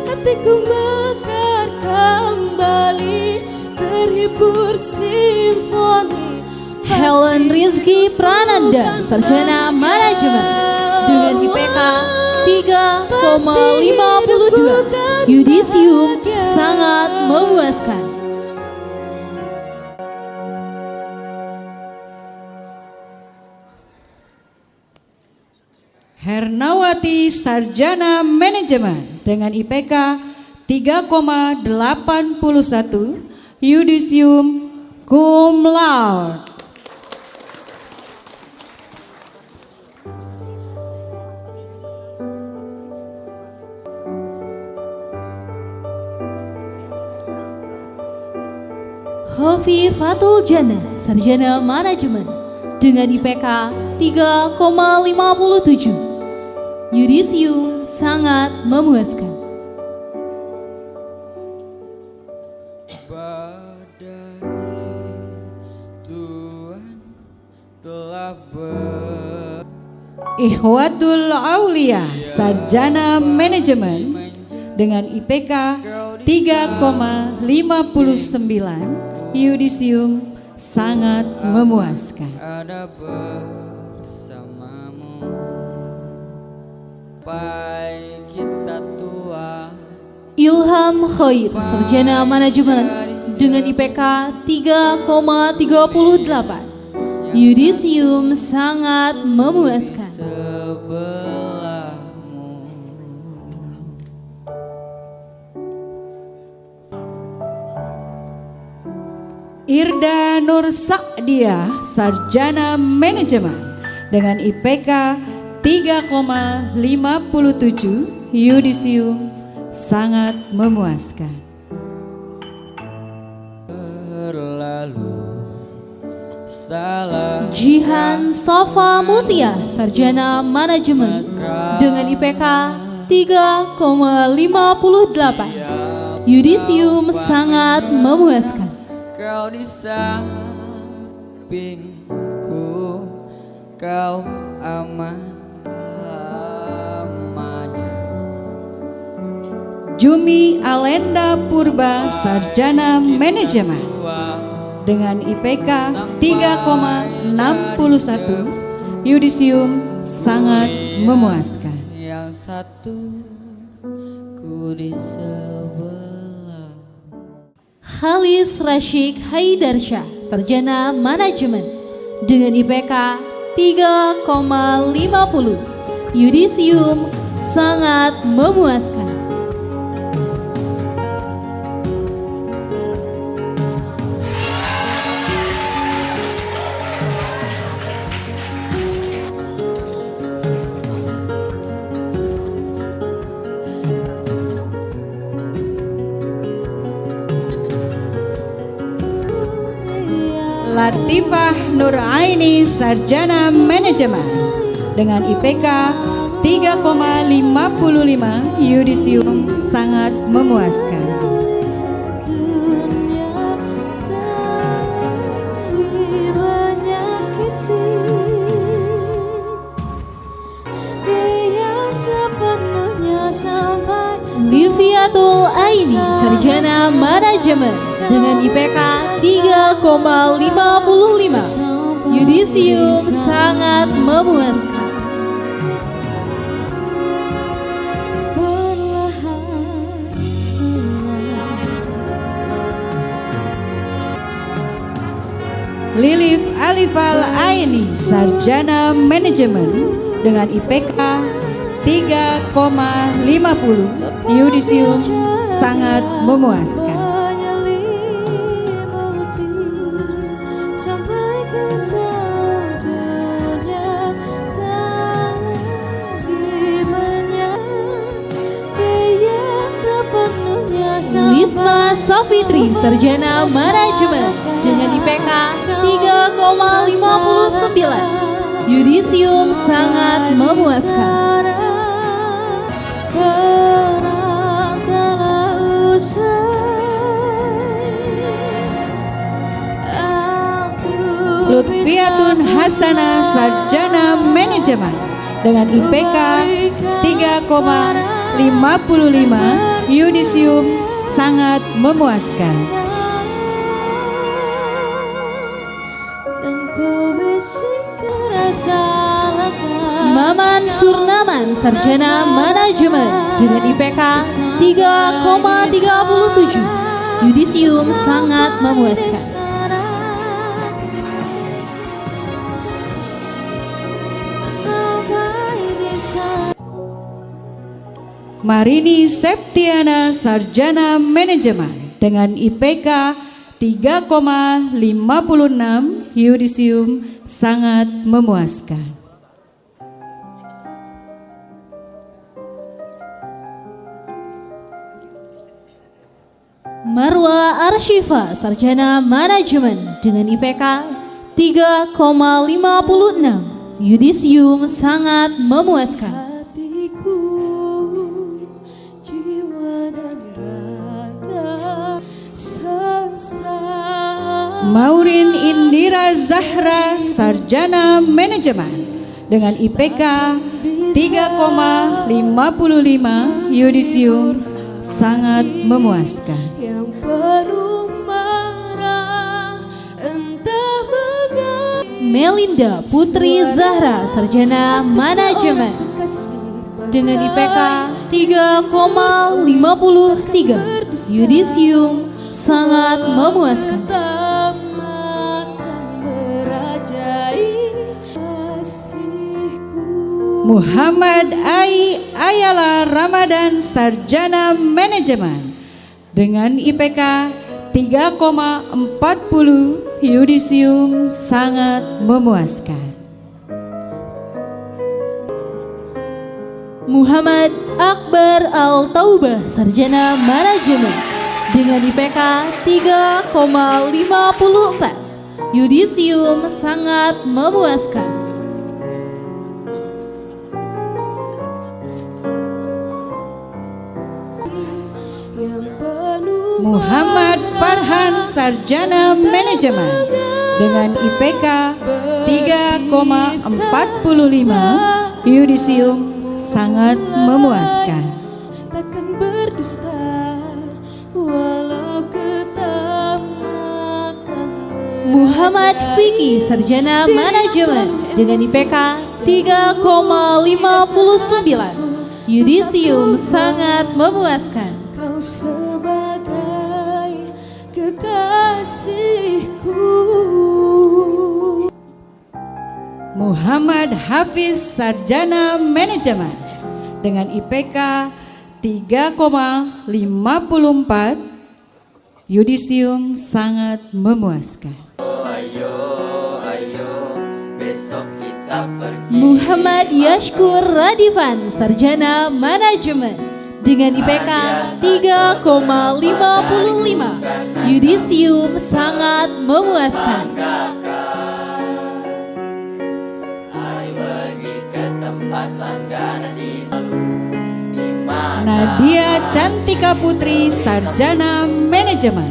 Hatiku mekar kembali, terhibur simfoni. Helen Rizky Prananda, sarjana manajemen dengan IPK 3,52. Yudisium sangat memuaskan. Hernawati, sarjana manajemen dengan IPK 3,81. Yudisium cum laude. Hovifatul Jannah, sarjana manajemen dengan IPK 3,57. Yudisium sangat memuaskan. Badai Tuhan telah Ikhwatul Aulia, sarjana manajemen dengan IPK 3,59. Yudisium sangat memuaskan. ada bersamamu sampai kita tua. Ilham Khair, sarjana manajemen dengan IPK 3,38. Yudisium sangat memuaskan. Sebelahmu Irda Nur Sa'dia, sarjana manajemen dengan IPK 3,57. Yudisium sangat memuaskan. berlalu salah Jihan Safa Mutia, sarjana manajemen dengan IPK 3,58. Yudisium sangat memuaskan. kau di sampingku, kau aman lamanya. Jumi Alenda Purba, sarjana manajemen dengan IPK 3,61. Yudisium sangat memuaskan. Yang satu ku di sebelah. Khalis Rashid Haidarsyah, sarjana manajemen dengan IPK 3,50. Yudisium sangat memuaskan. Latifah Nur Aini, sarjana manajemen dengan IPK 3,55. Yudisium sangat memuaskan. Dunia tak menyakiti, dia sepenuhnya sampai. Liviatul Aini, sarjana manajemen dengan IPK 3,55. Yudisium sangat memuaskan. Lilif Alifal Aini, Sarjana Manajemen dengan IPK 3,50. Yudisium sangat memuaskan. Sampai ke tahu dunia tak lagi menyangkaya sepenuhnya. Lisma Safitri, Sarjana Manajemen dengan IPK 3,59. Yudisium sangat memuaskan. Lutfiatun Hasanah, Sarjana Manajemen dengan IPK 3,55. Yudisium sangat memuaskan. Maman Surnaman, Sarjana Manajemen dengan IPK 3,37. Yudisium sangat memuaskan. Marini Septiana, Sarjana Manajemen dengan IPK 3,56. Yudisium sangat memuaskan. Marwa Arshifa, Sarjana Manajemen dengan IPK 3,56. Yudisium sangat memuaskan. Hatiku, jiwa dan raga sesat. Maurin Indira Zahra, Sarjana Manajemen dengan IPK 3,55. Yudisium sangat memuaskan. Yang penuh marah entah mengapa. Melinda Putri Zahra, Sarjana Manajemen dengan IPK 3,53. Yudisium sangat memuaskan. Muhammad Ayala Ramadan, Sarjana Manajemen dengan IPK 3,40. Yudisium sangat memuaskan. Muhammad Akbar Al-Taubah, Sarjana Manajemen dengan IPK 3,54. Yudisium sangat memuaskan. Muhammad Farhan, Sarjana Manajemen dengan IPK 3,45. Yudisium sangat memuaskan. Takkan berdusta walau ketamakan. Muhammad Fikri, Sarjana Manajemen dengan IPK 3,59. Yudisium sangat memuaskan. Kau sebagai kekasihku. Muhammad Hafiz, Sarjana Manajemen dengan IPK 3,54. Yudisium sangat memuaskan. Muhammad Yashkur Radivan, Sarjana Manajemen dengan IPK 3,55. Yudisium sangat memuaskan. Nadia Cantika Putri, Sarjana Manajemen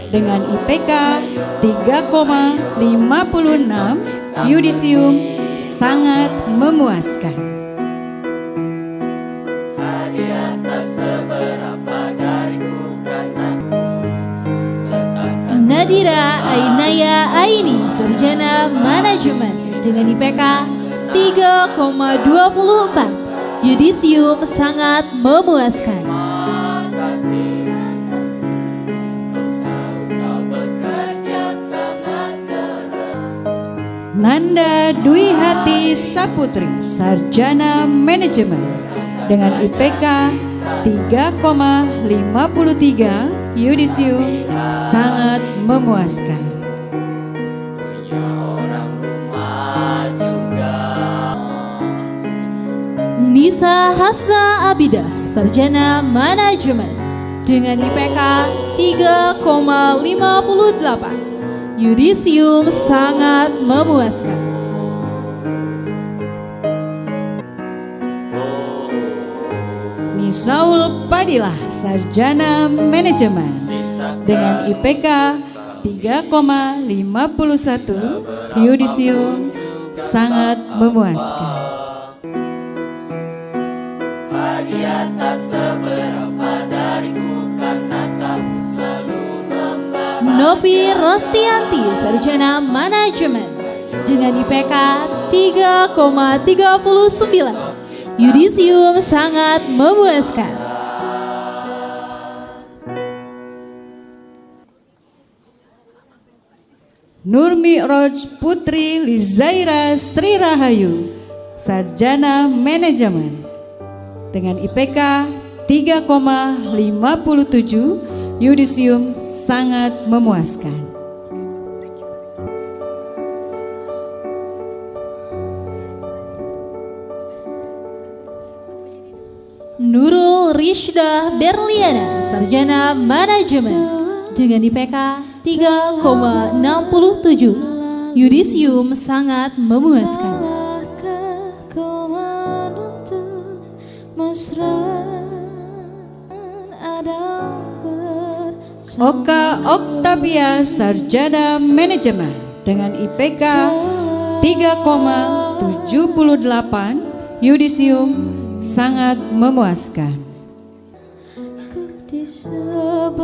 dengan IPK 3,56. Yudisium sangat memuaskan. Hadiah tak seberapa dariku karena letak Nadira Ainaya Aini, sarjana manajemen dengan IPK 3,24. Yudisium sangat memuaskan. Nanda Dwi Hati Saputri, sarjana manajemen dengan IPK 3,53. Yudisium sangat memuaskan. Nisa Hasna Abidah, sarjana manajemen dengan IPK 3,58. Yudisium sangat memuaskan. Nisaul Padilah, sarjana manajemen dengan IPK 3,51. Yudisium sangat memuaskan. Nopi Rostianti, sarjana manajemen dengan IPK 3,39. Yudisium sangat memuaskan. Nurmi Roj Putri Lizaira Sri Rahayu, sarjana manajemen dengan IPK 3,57. Yudisium sangat memuaskan. Nurul Rishda Berliana, sarjana manajemen dengan IPK 3,67. Yudisium sangat memuaskan. Oka Oktavia, sarjana manajemen dengan IPK 3,78. Yudisium sangat memuaskan. Di sebelahmu.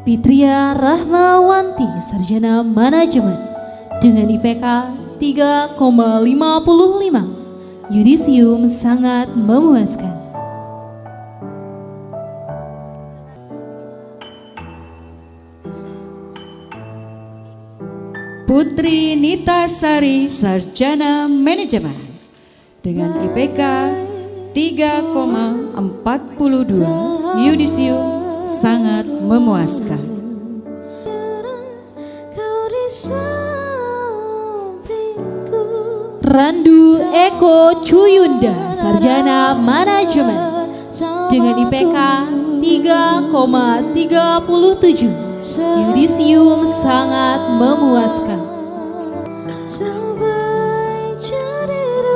Fitria Rahmawanti, sarjana manajemen dengan IPK 3,55. Yudisium sangat memuaskan. Putri Nita Sari, sarjana manajemen dengan IPK 3,42. Yudisium sangat memuaskan. Randu Eko Cuyunda, sarjana manajemen dengan IPK 3,37. Yudisium sangat memuaskan.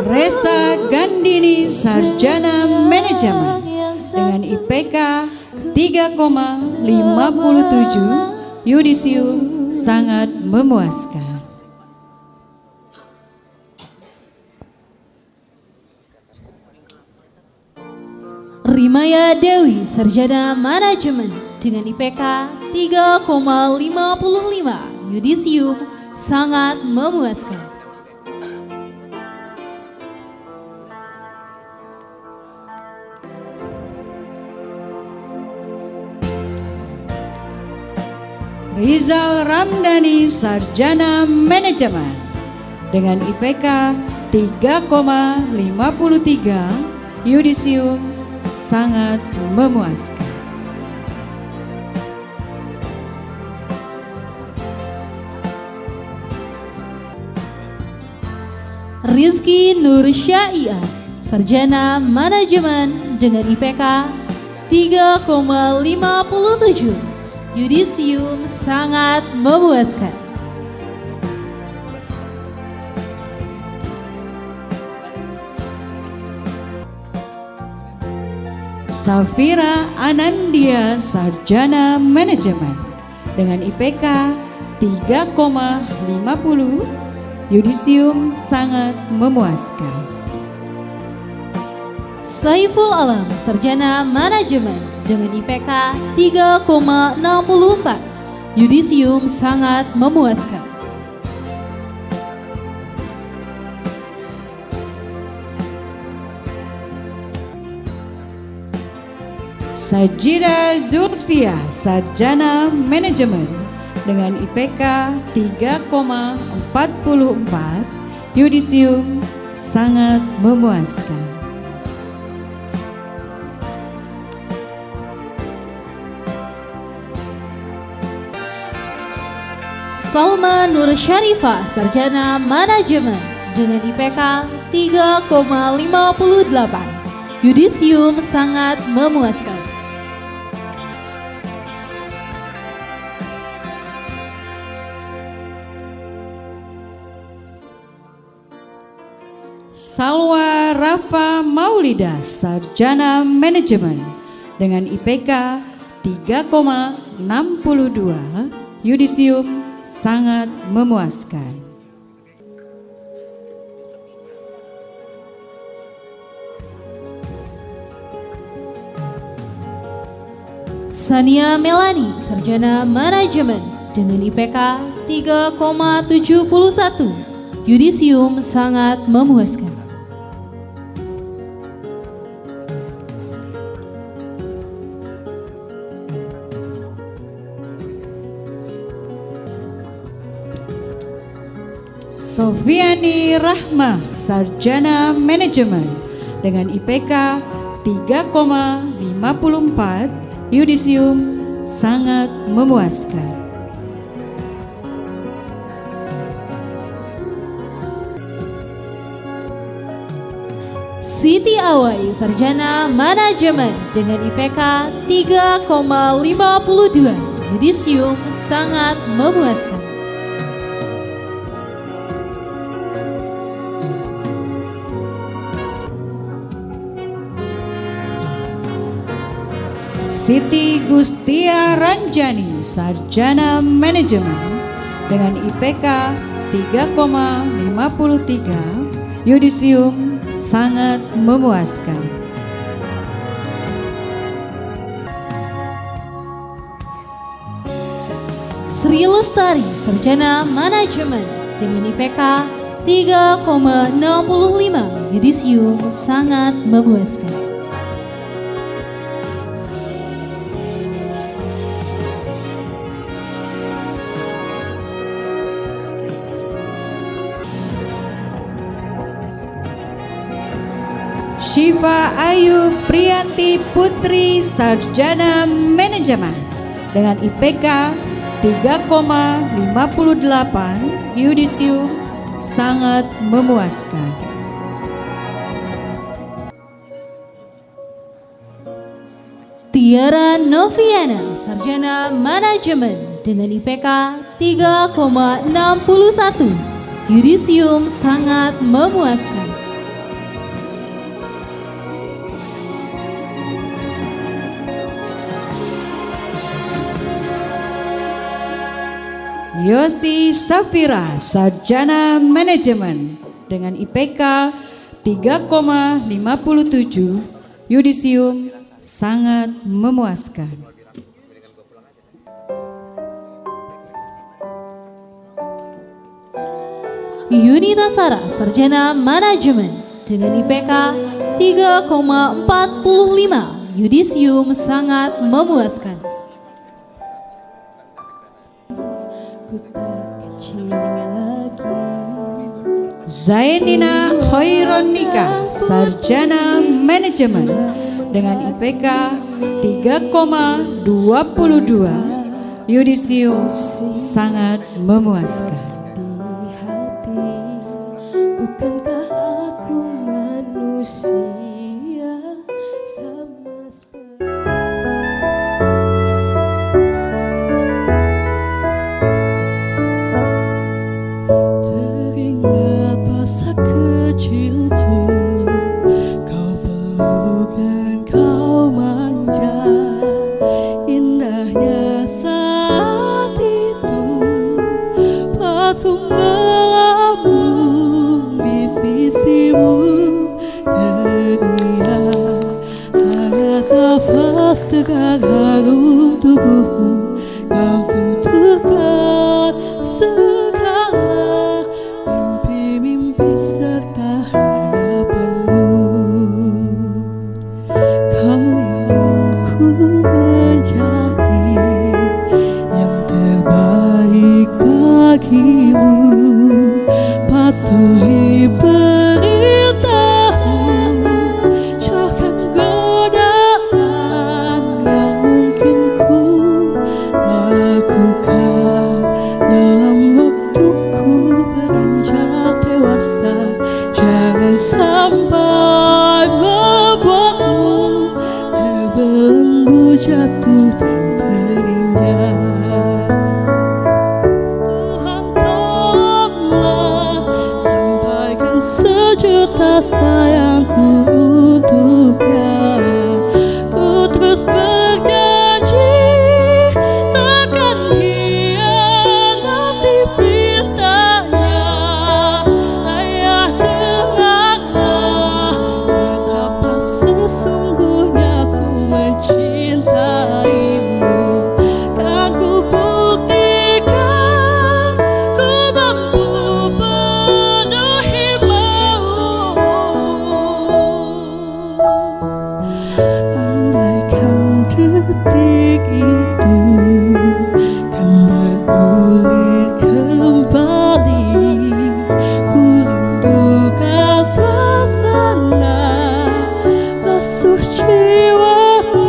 Resa Gandini, sarjana manajemen dengan IPK 3,57. Yudisium sangat memuaskan. Rimaya Dewi, sarjana manajemen dengan IPK 3,55. Yudisium sangat memuaskan. Rizal Ramdhani, sarjana manajemen dengan IPK 3,53. Yudisium sangat memuaskan. Rizky Nur Syai'ah, sarjana manajemen dengan IPK 3,57. Yudisium sangat memuaskan. Safira Anandia, sarjana manajemen dengan IPK 3,50. Yudisium sangat memuaskan. Saiful Alam, Sarjana Manajemen dengan IPK 3,64. Yudisium sangat memuaskan. Sajida Zulfia, Sarjana Manajemen dengan IPK 3,44. Yudisium sangat memuaskan. Salma Nur Syarifah, Sarjana Manajemen dengan IPK 3,58. Yudisium sangat memuaskan. Salwa Rafa Maulida, Sarjana Manajemen dengan IPK 3,62. Yudisium sangat memuaskan. Sania Melani, Sarjana Manajemen dengan IPK 3,71. Yudisium sangat memuaskan. Sofiani Rahma, Sarjana Manajemen dengan IPK 3,54. Yudisium sangat memuaskan. Siti Awai, Sarjana Manajemen dengan IPK 3,52. Yudisium sangat memuaskan. Siti Gustia Ranjani, Sarjana Manajemen dengan IPK 3,53. Yudisium sangat memuaskan. Sri Lestari, Sarjana Manajemen dengan IPK 3,65. Yudisium sangat memuaskan. Syifa Ayu Priyanti Putri, Sarjana Manajemen dengan IPK 3,58. Yudisium sangat memuaskan. Tiara Noviana, Sarjana Manajemen dengan IPK 3,61. Yudisium sangat memuaskan. Yosi Safira, Sarjana Manajemen dengan IPK 3,57. Yudisium sangat memuaskan. Yunita Sara, Sarjana Manajemen dengan IPK 3,45. Yudisium sangat memuaskan. Zainina Khaironika, Sarjana Manajemen dengan IPK 3,22. Yudisium sangat memuaskan. Bukankah aku manusia sama seperti teringat masa kecilku, kau peluk dan kau manja, indahnya saat itu. segang harum tubuhmu, kau tuturkan segala mimpi-mimpi serta harapanmu. Kau yang ku menjadi yang terbaik bagimu, patuhi perintahmu, jauhkan godaan yang mungkin ku lakukan dalam waktuku beranjak dewasa. Jangan sampai membuatmu terbelenggu, jatuh dan terinjak. Tuhan tolonglah, sampaikan sejuta sayangku untuknya. Ku terus berjanji takkan hianati perintahnya. Ayah, dengarlah betapa sesungguhnya ku mencintaimu. Kan ku buktikan ku mampu penuhi maumu. Andaikan detik itu kan berulang kembali, ku rindukan suasana basuh jiwaku,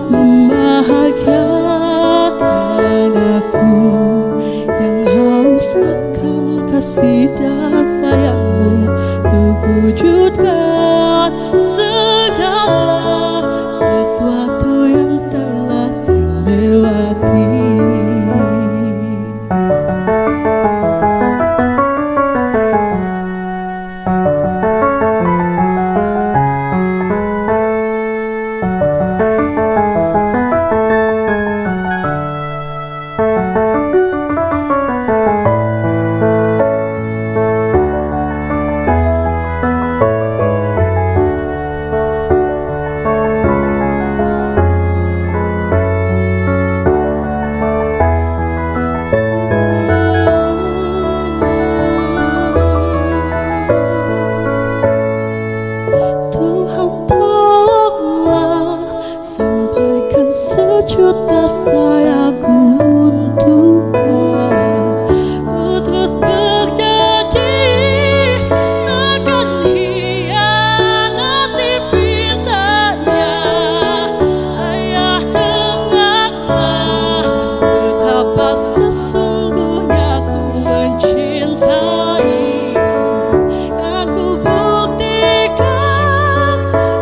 membahagiakan aku yang haus akan kasih dan sayangmu, untuk wujudkan segala sesuatu yang telah terlewati. Tuhan tolonglah, sampaikan sejuta sayangku untuknya. Ku terus berjanji takkan hianati perintahnya. Ayah, dengarlah betapa sesungguhnya ku mencintaimu. Kan ku buktikan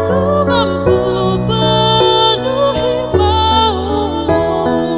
ku mampu penuhi maumu.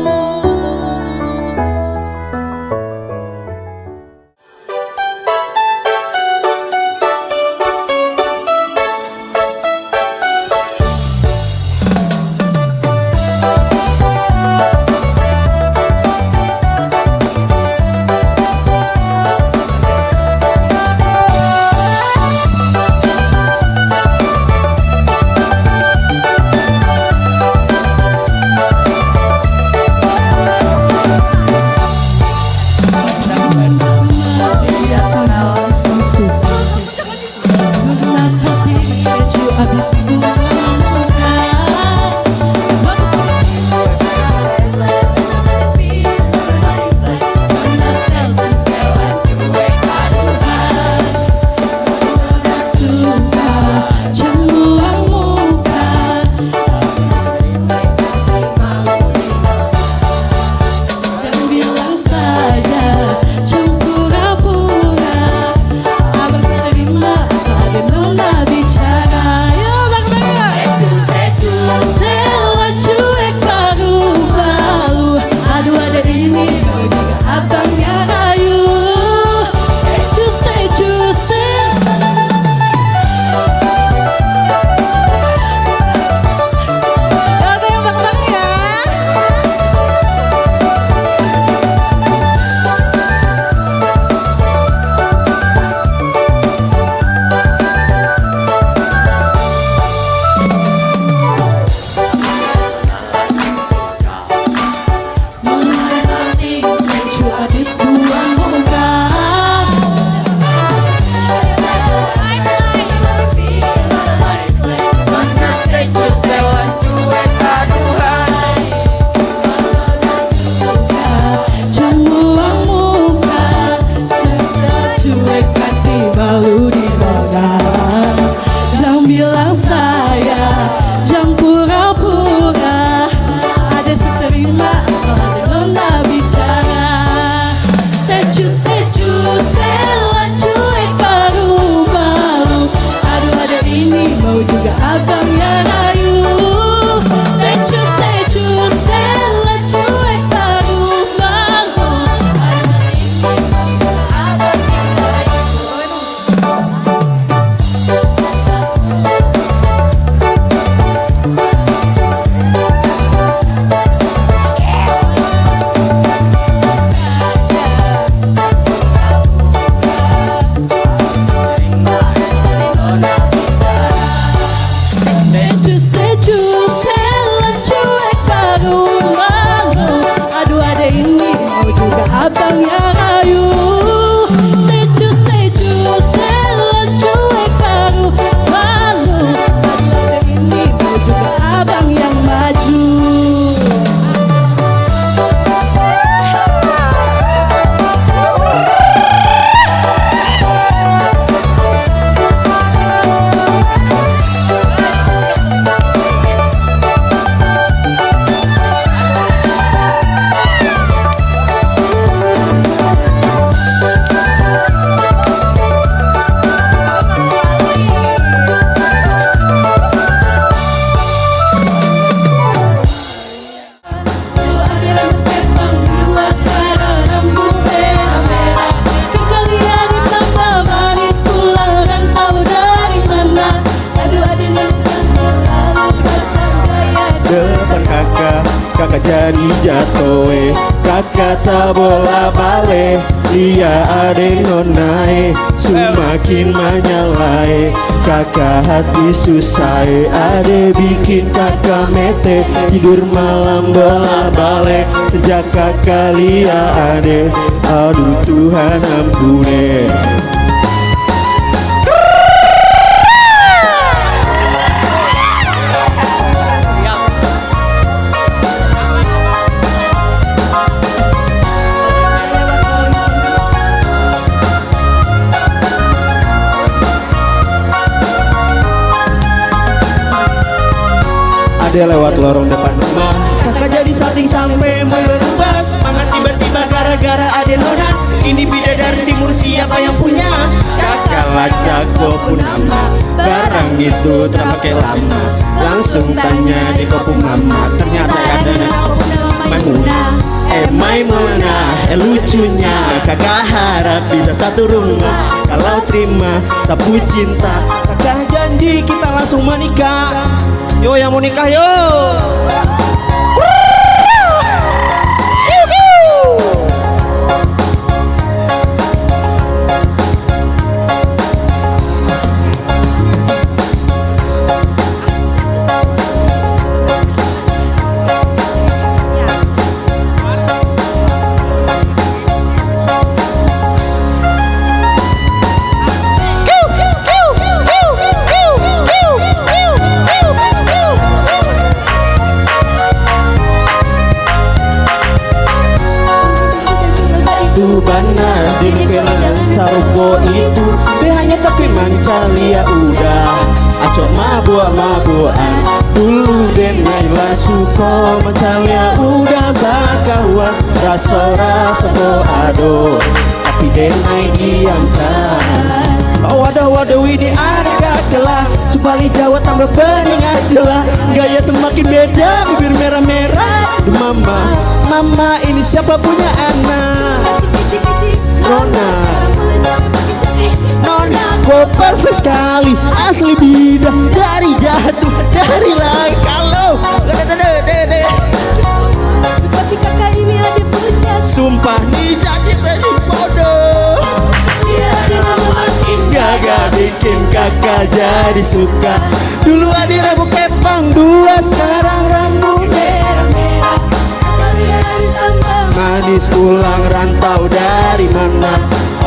kakak jadi jatoe, kakak tak bola balik, dia ade nonae, semakin menyalai, kakak hati susah, ade bikin kakak mete, tidur malam bola balik, sejak kakak lihat ade, aduh Tuhan ampune. Ade lewat lorong depan rumah, kakak jadi salting sampai berubah semangat tiba-tiba gara-gara ade nona. Ini bidadari timur siapa yang punya? Kakak lacak kopu nama, barang itu terpakai lama. Langsung tanya di kopu mama, ternyata ada Maimunah. Maimunah, lucunya kakak harap bisa satu rumah. Kalau terima sapu cinta, kakak janji kita langsung menikah. Yo yang mau nikah yo. Bana di film sarubo itu hanya tapi mancalia udah acok mabuk-mabukan dulu den naila suko mancalia udah bakawan rasa-rasa ado tapi den nai diamkan. Waduh ini ada kelah Subali Jawa tambah bening aja lah, gaya semakin beda bibir merah-merah. Mama ini siapa punya anak? Nona kok perfect sekali, asli bidang dari jatuh dari langit. Kalau Seperti kakak ini ada berjati, sumpah nih jadi dari bodoh. dia ada makin Gak bikin kakak jadi suka. Dulu ada rambut kepang dua, sekarang rambut merah-merah. Kalian tambah manis pulang rantau dari mana?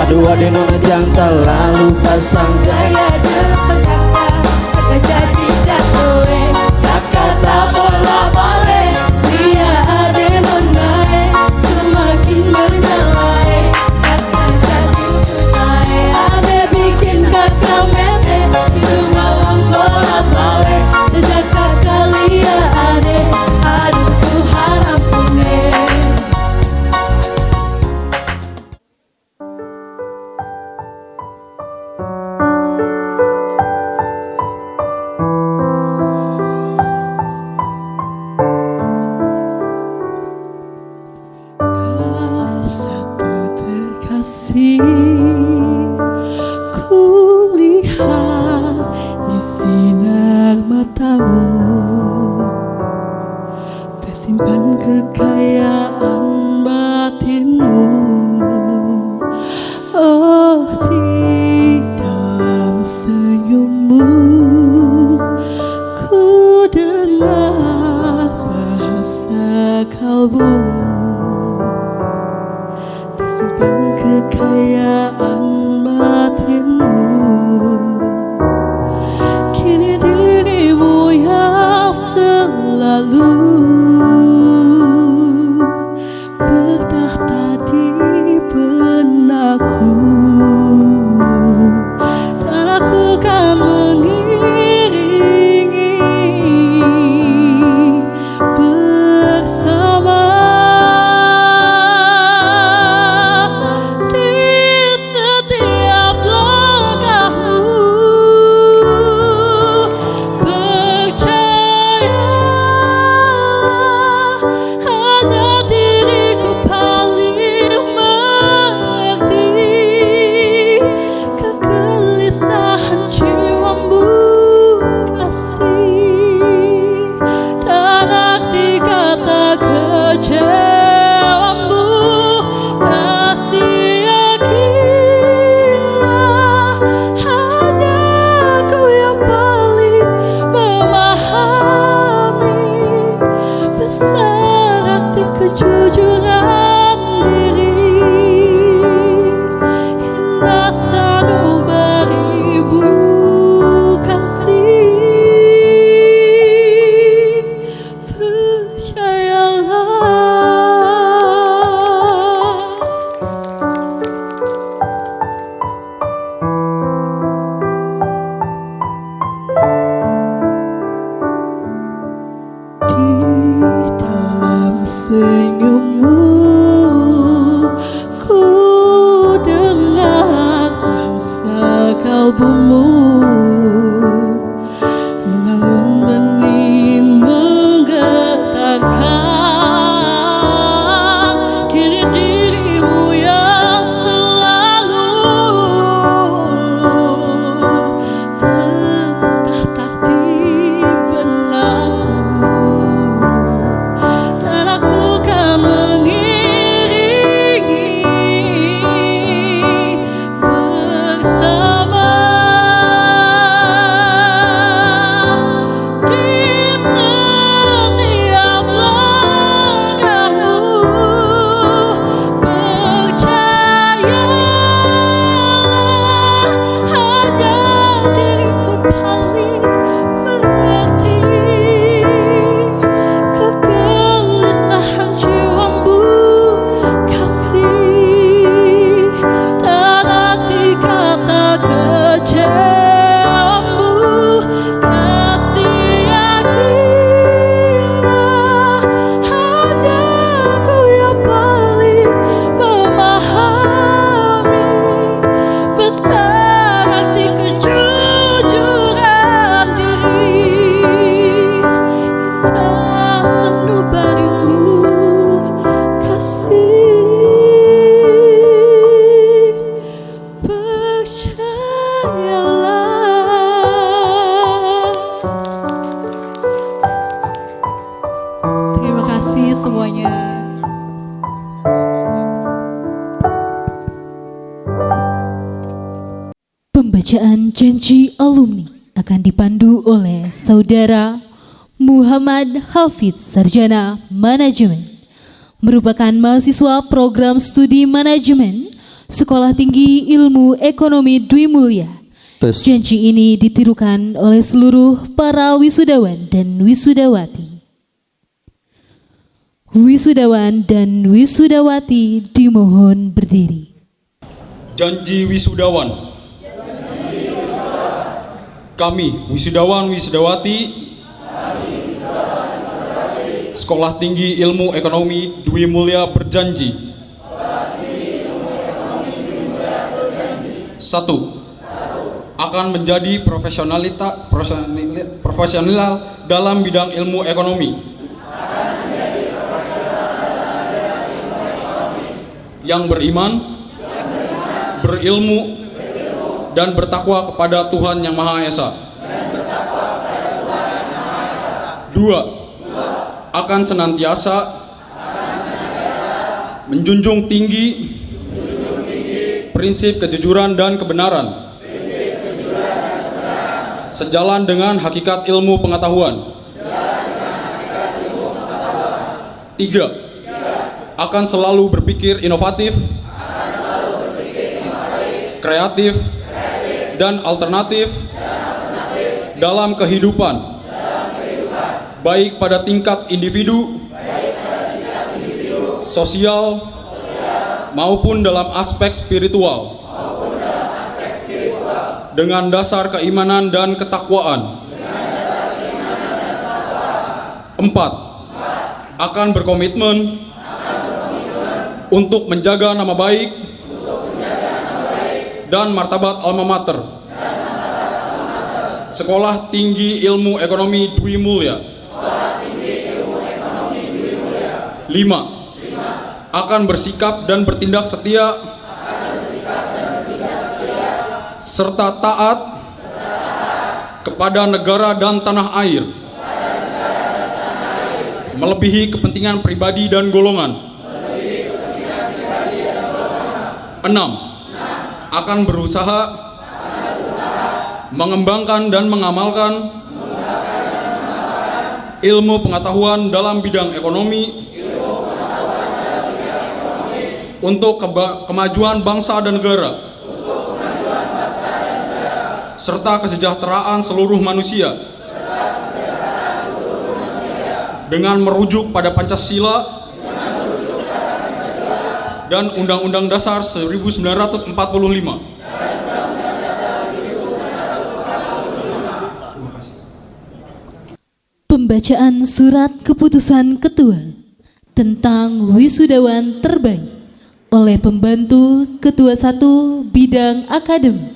Aduh ade nona jantan lalu pasang saya depan kakak, kakak jadi jatoe, kakak tak bola balik, dia ada nonae, semakin menyalai, kakak jadi susah, ada bikin kakak mete, itu malam bola balik, sejak kakak lihat ade, aduh Tuhan ampuni. Satu terkasih, ku lihat di sinar matamu tersimpan kekayaan batinmu. Oh, di dalam senyummu ku dengar bahasa kalbumu, tersimpan kekayaan batinmu. Kini dirimu yang selalu bertahta di benakku, dan aku kan mengiringi bersama semuanya. Pembacaan janji alumni akan dipandu oleh Saudara Muhammad Hafidz, Sarjana Manajemen, merupakan mahasiswa program studi manajemen Sekolah Tinggi Ilmu Ekonomi Dwi Mulya. Janji ini ditirukan oleh seluruh para wisudawan dan wisudawati. Wisudawan dan wisudawati dimohon berdiri. Janji wisudawan. Kami wisudawan wisudawati Sekolah Tinggi Ilmu Ekonomi Dwi Mulya berjanji. 1. Akan menjadi profesional dalam bidang ilmu ekonomi. Yang beriman, berilmu, dan bertakwa kepada Tuhan Yang Maha Esa. 2. Akan senantiasa menjunjung tinggi prinsip kejujuran dan kebenaran, sejalan dengan hakikat ilmu pengetahuan. 3. Akan selalu berpikir inovatif, kreatif, dan alternatif dalam kehidupan, baik pada tingkat individu, sosial, maupun dalam aspek spiritual, dengan dasar keimanan dan ketakwaan. 4. Akan berkomitmen untuk menjaga nama baik dan martabat alma mater Sekolah Tinggi Ilmu Ekonomi Dwi Mulya. 5. Akan bersikap dan bertindak setia serta taat kepada negara dan tanah air, melebihi kepentingan pribadi dan golongan. 6. Akan berusaha mengembangkan dan mengamalkan ilmu pengetahuan dalam bidang ekonomi untuk kemajuan bangsa dan negara, serta kesejahteraan seluruh manusia, dengan merujuk pada Pancasila dan Undang-Undang Dasar 1945. Pembacaan surat keputusan Ketua tentang wisudawan terbaik oleh Pembantu Ketua 1 Bidang Akademik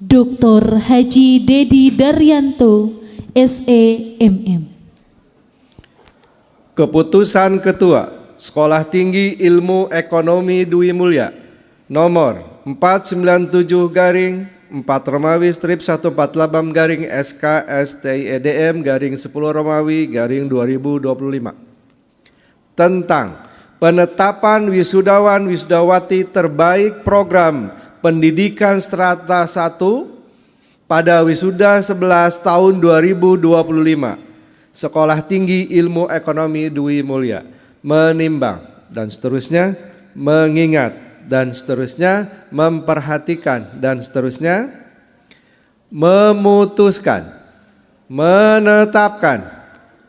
Dr. Haji Dedi Daryanto, SEMM. Keputusan Ketua Sekolah Tinggi Ilmu Ekonomi Dwi Mulya nomor 497/4 Romawi strip 148 SK/STIEDM 10 Romawi 2025 tentang penetapan wisudawan wisudawati terbaik program pendidikan strata 1 pada wisuda 11 tahun 2025 Sekolah Tinggi Ilmu Ekonomi Dwi Mulya, menimbang dan seterusnya, mengingat dan seterusnya, memperhatikan dan seterusnya, memutuskan, menetapkan.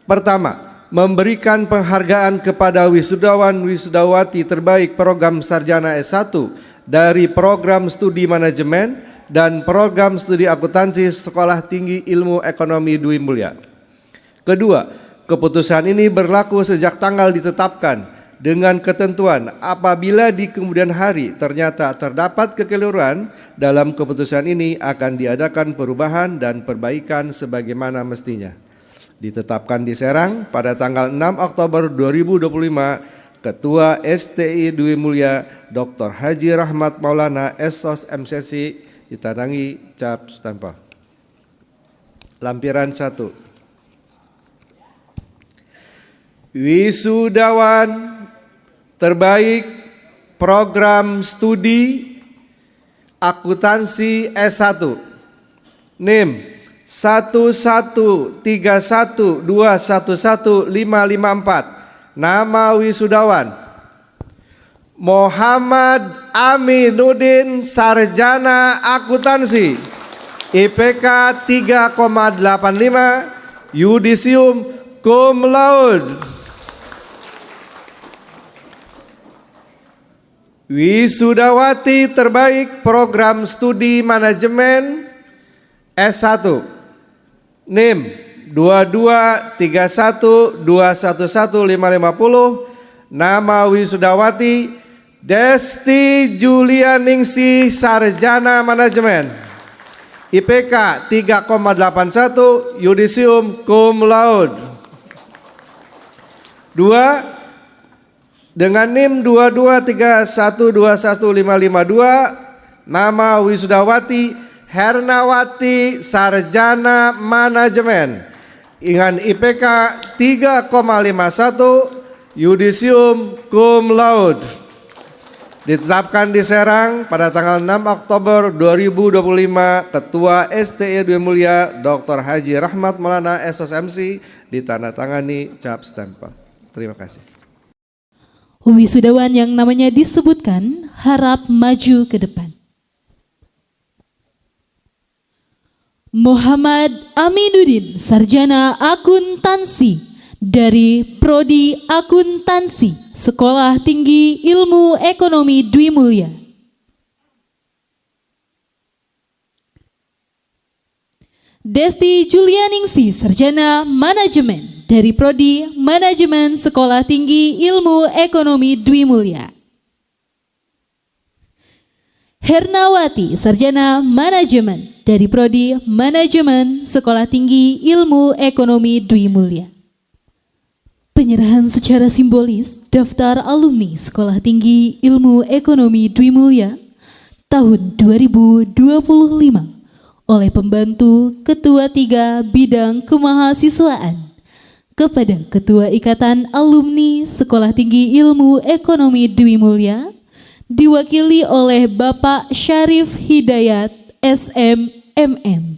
Pertama, memberikan penghargaan kepada wisudawan wisudawati terbaik program sarjana S1 dari program studi manajemen dan program studi akuntansi Sekolah Tinggi Ilmu Ekonomi Dwi Mulya. Kedua, keputusan ini berlaku sejak tanggal ditetapkan dengan ketentuan apabila di kemudian hari ternyata terdapat kekeliruan dalam keputusan ini akan diadakan perubahan dan perbaikan sebagaimana mestinya. Ditetapkan di Serang pada tanggal 6 Oktober 2025, Ketua STI Dwi Mulya Dr. Haji Rahmat Maulana SOS MCC ditandangi cap stempel. Lampiran 1. wisudawan terbaik program studi akuntansi S1 NIM 11312115554. Nama wisudawan Muhammad Aminuddin, sarjana akuntansi, IPK 3,85, yudisium cum laude. Wisudawati terbaik program studi manajemen S1 NIM 22312115550. Nama wisudawati Desti Julianingsih, sarjana manajemen, IPK 3,81, yudisium cum laude. 2. Dengan NIM 223121552, nama wisudawati Hernawati, sarjana manajemen, dengan IPK 3,51, yudisium cum laude. Ditetapkan di Serang pada tanggal 6 Oktober 2025, Ketua STI Dwi Mulia Dr. Haji Rahmat Maulana SOSMC, ditandatangani cap stempel. Terima kasih. Wisudawan yang namanya disebutkan harap maju ke depan. Muhammad Aminuddin, sarjana akuntansi dari Prodi Akuntansi, Sekolah Tinggi Ilmu Ekonomi Dwi Mulia. Desti Julianingsih, sarjana manajemen dari Prodi Manajemen Sekolah Tinggi Ilmu Ekonomi Dwi Mulia. Hernawati, sarjana manajemen dari Prodi Manajemen Sekolah Tinggi Ilmu Ekonomi Dwi Mulia. Penyerahan secara simbolis daftar alumni Sekolah Tinggi Ilmu Ekonomi Dwi Mulia tahun 2025 oleh pembantu Ketua 3 Bidang Kemahasiswaan kepada Ketua Ikatan Alumni Sekolah Tinggi Ilmu Ekonomi Dwi Mulia, diwakili oleh Bapak Syarif Hidayat SMMM,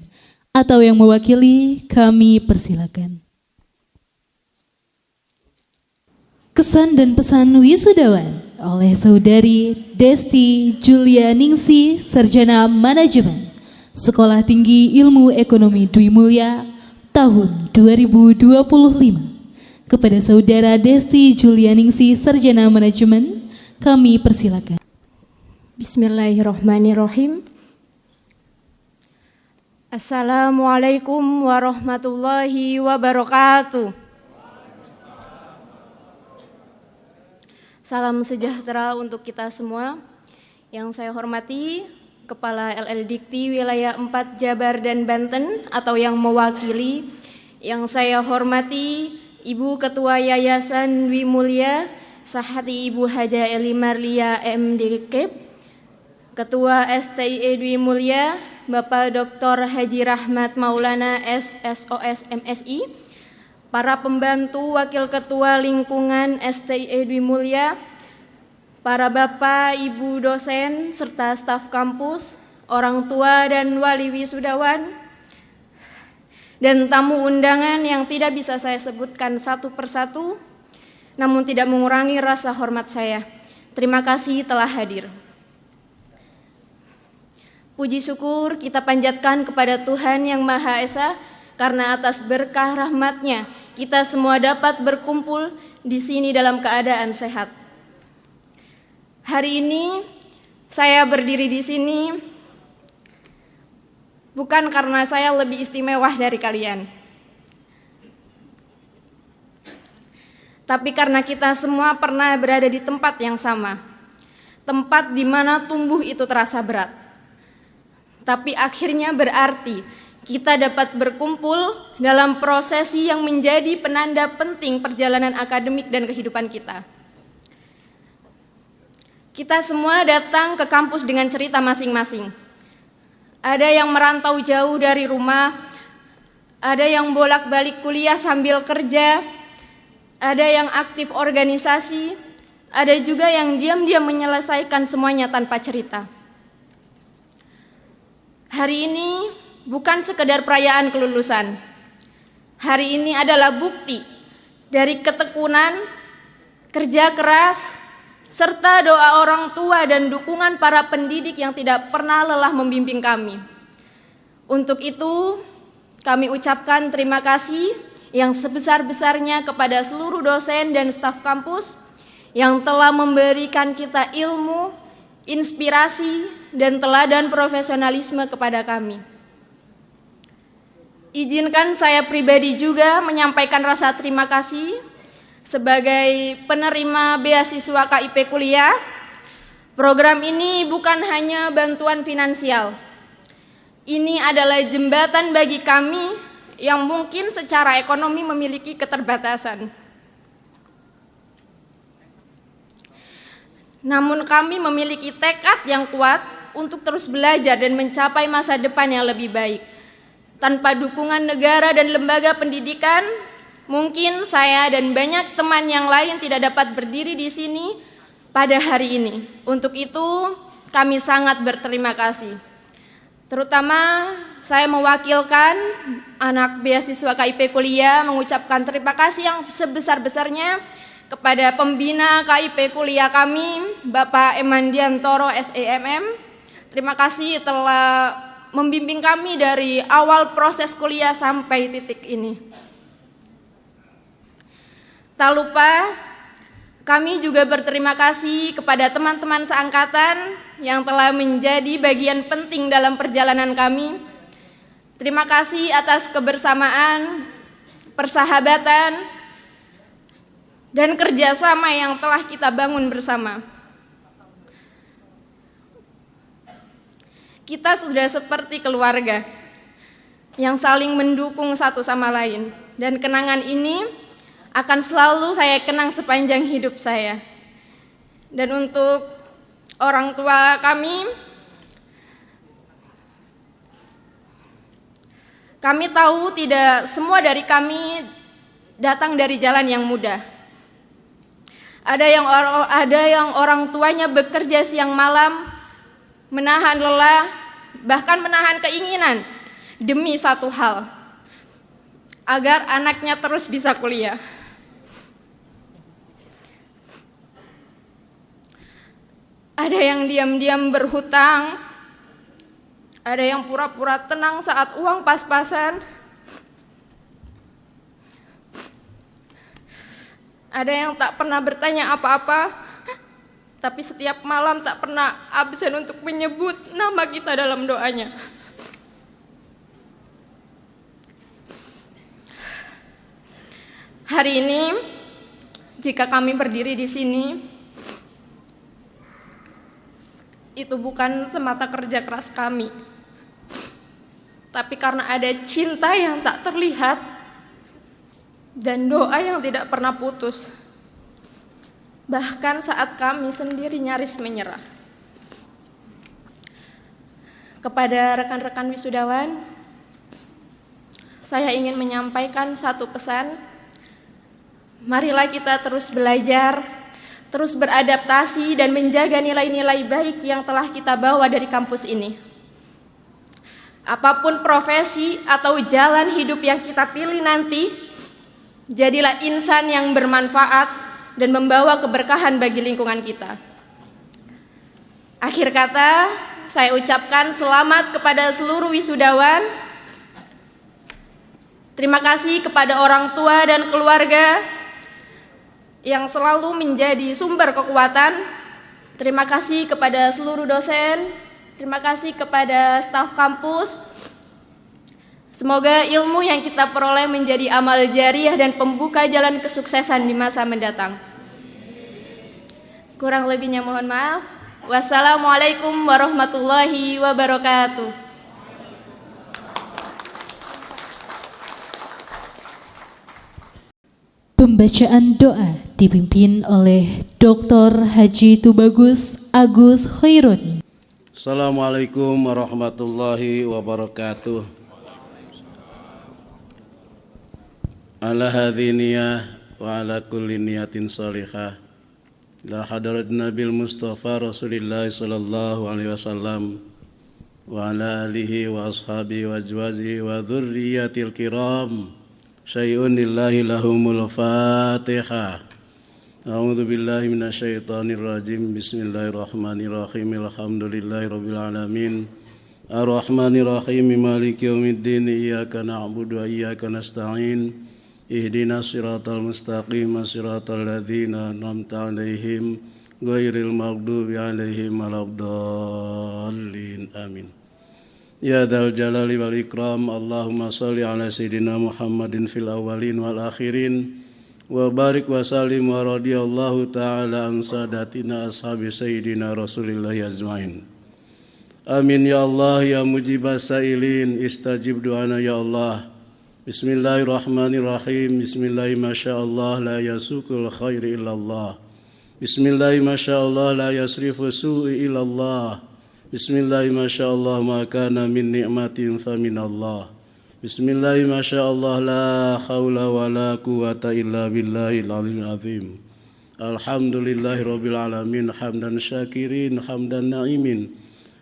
atau yang mewakili kami persilakan. Kesan dan pesan wisudawan oleh Saudari Desti Julianingsih, sarjana manajemen Sekolah Tinggi Ilmu Ekonomi Dwi Mulia tahun 2025, kepada Saudara Desti Julianingsih, sarjana manajemen, kami persilakan. Bismillahirrahmanirrahim. Assalamualaikum warahmatullahi wabarakatuh. Salam sejahtera untuk kita semua. Yang saya hormati Kepala LL Dikti Wilayah 4 Jabar dan Banten atau yang mewakili. Yang saya hormati Ibu Ketua Yayasan Dwi Mulia Sahati Ibu Haja Eli Marlia MDK, Ketua STIE Dwi Mulia Bapak Dr. Haji Rahmat Maulana SSOS MSI, para pembantu Wakil Ketua Lingkungan STIE Dwi Mulia, para Bapak, Ibu dosen, serta staf kampus, orang tua dan wali wisudawan, dan tamu undangan yang tidak bisa saya sebutkan satu persatu, namun tidak mengurangi rasa hormat saya. Terima kasih telah hadir. Puji syukur kita panjatkan kepada Tuhan Yang Maha Esa, karena atas berkah rahmat-Nya kita semua dapat berkumpul di sini dalam keadaan sehat. Hari ini saya berdiri di sini bukan karena saya lebih istimewa dari kalian, tapi karena kita semua pernah berada di tempat yang sama, tempat di mana tumbuh itu terasa berat, tapi akhirnya berarti kita dapat berkumpul dalam prosesi yang menjadi penanda penting perjalanan akademik dan kehidupan kita. Kita semua datang ke kampus dengan cerita masing-masing. Ada yang merantau jauh dari rumah, ada yang bolak-balik kuliah sambil kerja, ada yang aktif organisasi, ada juga yang diam-diam menyelesaikan semuanya tanpa cerita. Hari ini bukan sekedar perayaan kelulusan. Hari ini adalah bukti dari ketekunan, kerja keras, serta doa orang tua dan dukungan para pendidik yang tidak pernah lelah membimbing kami. Untuk itu, kami ucapkan terima kasih yang sebesar-besarnya kepada seluruh dosen dan staf kampus yang telah memberikan kita ilmu, inspirasi, dan teladan profesionalisme kepada kami. Izinkan saya pribadi juga menyampaikan rasa terima kasih sebagai penerima beasiswa KIP Kuliah. Program ini bukan hanya bantuan finansial. Ini adalah jembatan bagi kami yang mungkin secara ekonomi memiliki keterbatasan. Namun kami memiliki tekad yang kuat untuk terus belajar dan mencapai masa depan yang lebih baik. Tanpa dukungan negara dan lembaga pendidikan, mungkin saya dan banyak teman yang lain tidak dapat berdiri di sini pada hari ini. Untuk itu, kami sangat berterima kasih. Terutama saya mewakilkan anak beasiswa KIP Kuliah mengucapkan terima kasih yang sebesar-besarnya kepada pembina KIP Kuliah kami, Bapak Emandiantoro SEMM. Terima kasih telah membimbing kami dari awal proses kuliah sampai titik ini. Tak lupa, kami juga berterima kasih kepada teman-teman seangkatan yang telah menjadi bagian penting dalam perjalanan kami. Terima kasih atas kebersamaan, persahabatan, dan kerjasama yang telah kita bangun bersama. Kita sudah seperti keluarga yang saling mendukung satu sama lain, dan kenangan ini akan selalu saya kenang sepanjang hidup saya. Dan untuk orang tua kami tahu tidak semua dari kami datang dari jalan yang mudah. Ada yang orang tuanya bekerja siang malam, menahan lelah, bahkan menahan keinginan demi satu hal, agar anaknya terus bisa kuliah. Ada yang diam-diam berhutang, ada yang pura-pura tenang saat uang pas-pasan, ada yang tak pernah bertanya apa-apa, tapi setiap malam tak pernah absen untuk menyebut nama kita dalam doanya. Hari ini, jika kami berdiri di sini, itu bukan semata kerja keras kami, tapi karena ada cinta yang tak terlihat dan doa yang tidak pernah putus. Bahkan saat kami sendiri nyaris menyerah. Kepada rekan-rekan wisudawan, saya ingin menyampaikan satu pesan. Marilah kita terus belajar, terus beradaptasi dan menjaga nilai-nilai baik yang telah kita bawa dari kampus ini. Apapun profesi atau jalan hidup yang kita pilih nanti, jadilah insan yang bermanfaat dan membawa keberkahan bagi lingkungan kita. Akhir kata, saya ucapkan selamat kepada seluruh wisudawan. Terima kasih kepada orang tua dan keluarga yang selalu menjadi sumber kekuatan. Terima kasih kepada seluruh dosen. Terima kasih kepada staf kampus. Semoga ilmu yang kita peroleh menjadi amal jariah dan pembuka jalan kesuksesan di masa mendatang. Kurang lebihnya mohon maaf. Wassalamualaikum warahmatullahi wabarakatuh. Pembacaan doa dipimpin oleh Dr. Haji Tubagus Agus Khairun. Assalamualaikum warahmatullahi wabarakatuh. Ala hadhiniyah وعلى كل نية صالحة إلى حضرة النبي المصطفى رسول الله صلى الله عليه وسلم وعلى آله وأصحابه وأزواجه وذريته الكرام شيء لله لهم الفاتحة. أعوذ بالله من الشيطان الرجيم. بسم الله الرحمن الرحيم. الحمد لله رب العالمين الرحمن الرحيم مالك يوم الدين. إياك نعبد وإياك نستعين. اهدنا الصراط المستقيم صراط الذين أنعمت عليهم غير المغضوب عليهم ولا الضالين. آمين. يا ذا الجلال والإكرام. اللهم صل على سيدنا محمد في الأولين والآخرين وبارك وسلم ورضي الله تعالى عن ساداتنا أصحاب سيدنا رسول الله أجمعين. آمين يا الله يا مجيب السائلين. استجب دعانا يا الله. بسم الله الرحمن الرحيم. بسم الله ما شاء الله لا يسوق الخير إلا الله. بسم الله ما شاء الله لا يصرف السوء إلا الله. بسم الله ما شاء الله ما كان من نعمة فمن الله. بسم الله ما شاء الله لا حول ولا قوة إلا بالله العلي العظيم. الحمد لله رب العالمين حمدا شاكرين حمدا نعيمين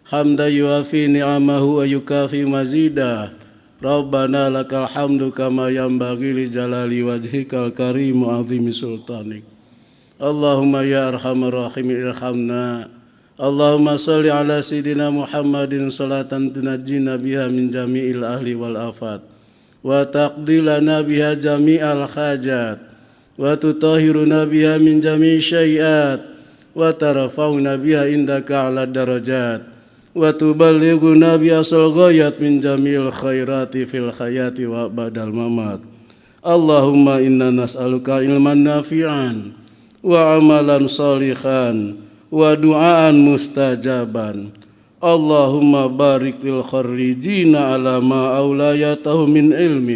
حمدا يوافي نعمه ويكافي مزيدا. ربنا لك الحمد كما ينبغي لجلال وجهك الكريم وعظيم سلطانك. اللهم يا أرحم الراحمين ارحمنا. اللهم صل على سيدنا محمد صلاة تنجينا بها من جميع الأهل والآفات وتقضي لنا بها جميع الحاجات وتطهرنا بها من جميع الشيئات وترفعنا بها عندك على الدرجات وتبلغنا بأصل الغايات من جميع الخيرات في الحياة وبعد الممات. اللهم إنا نسألك علما نافعا وعملا صالحا ودعاء مستجابا. اللهم بارك للخريجين على ما أوليته من علم.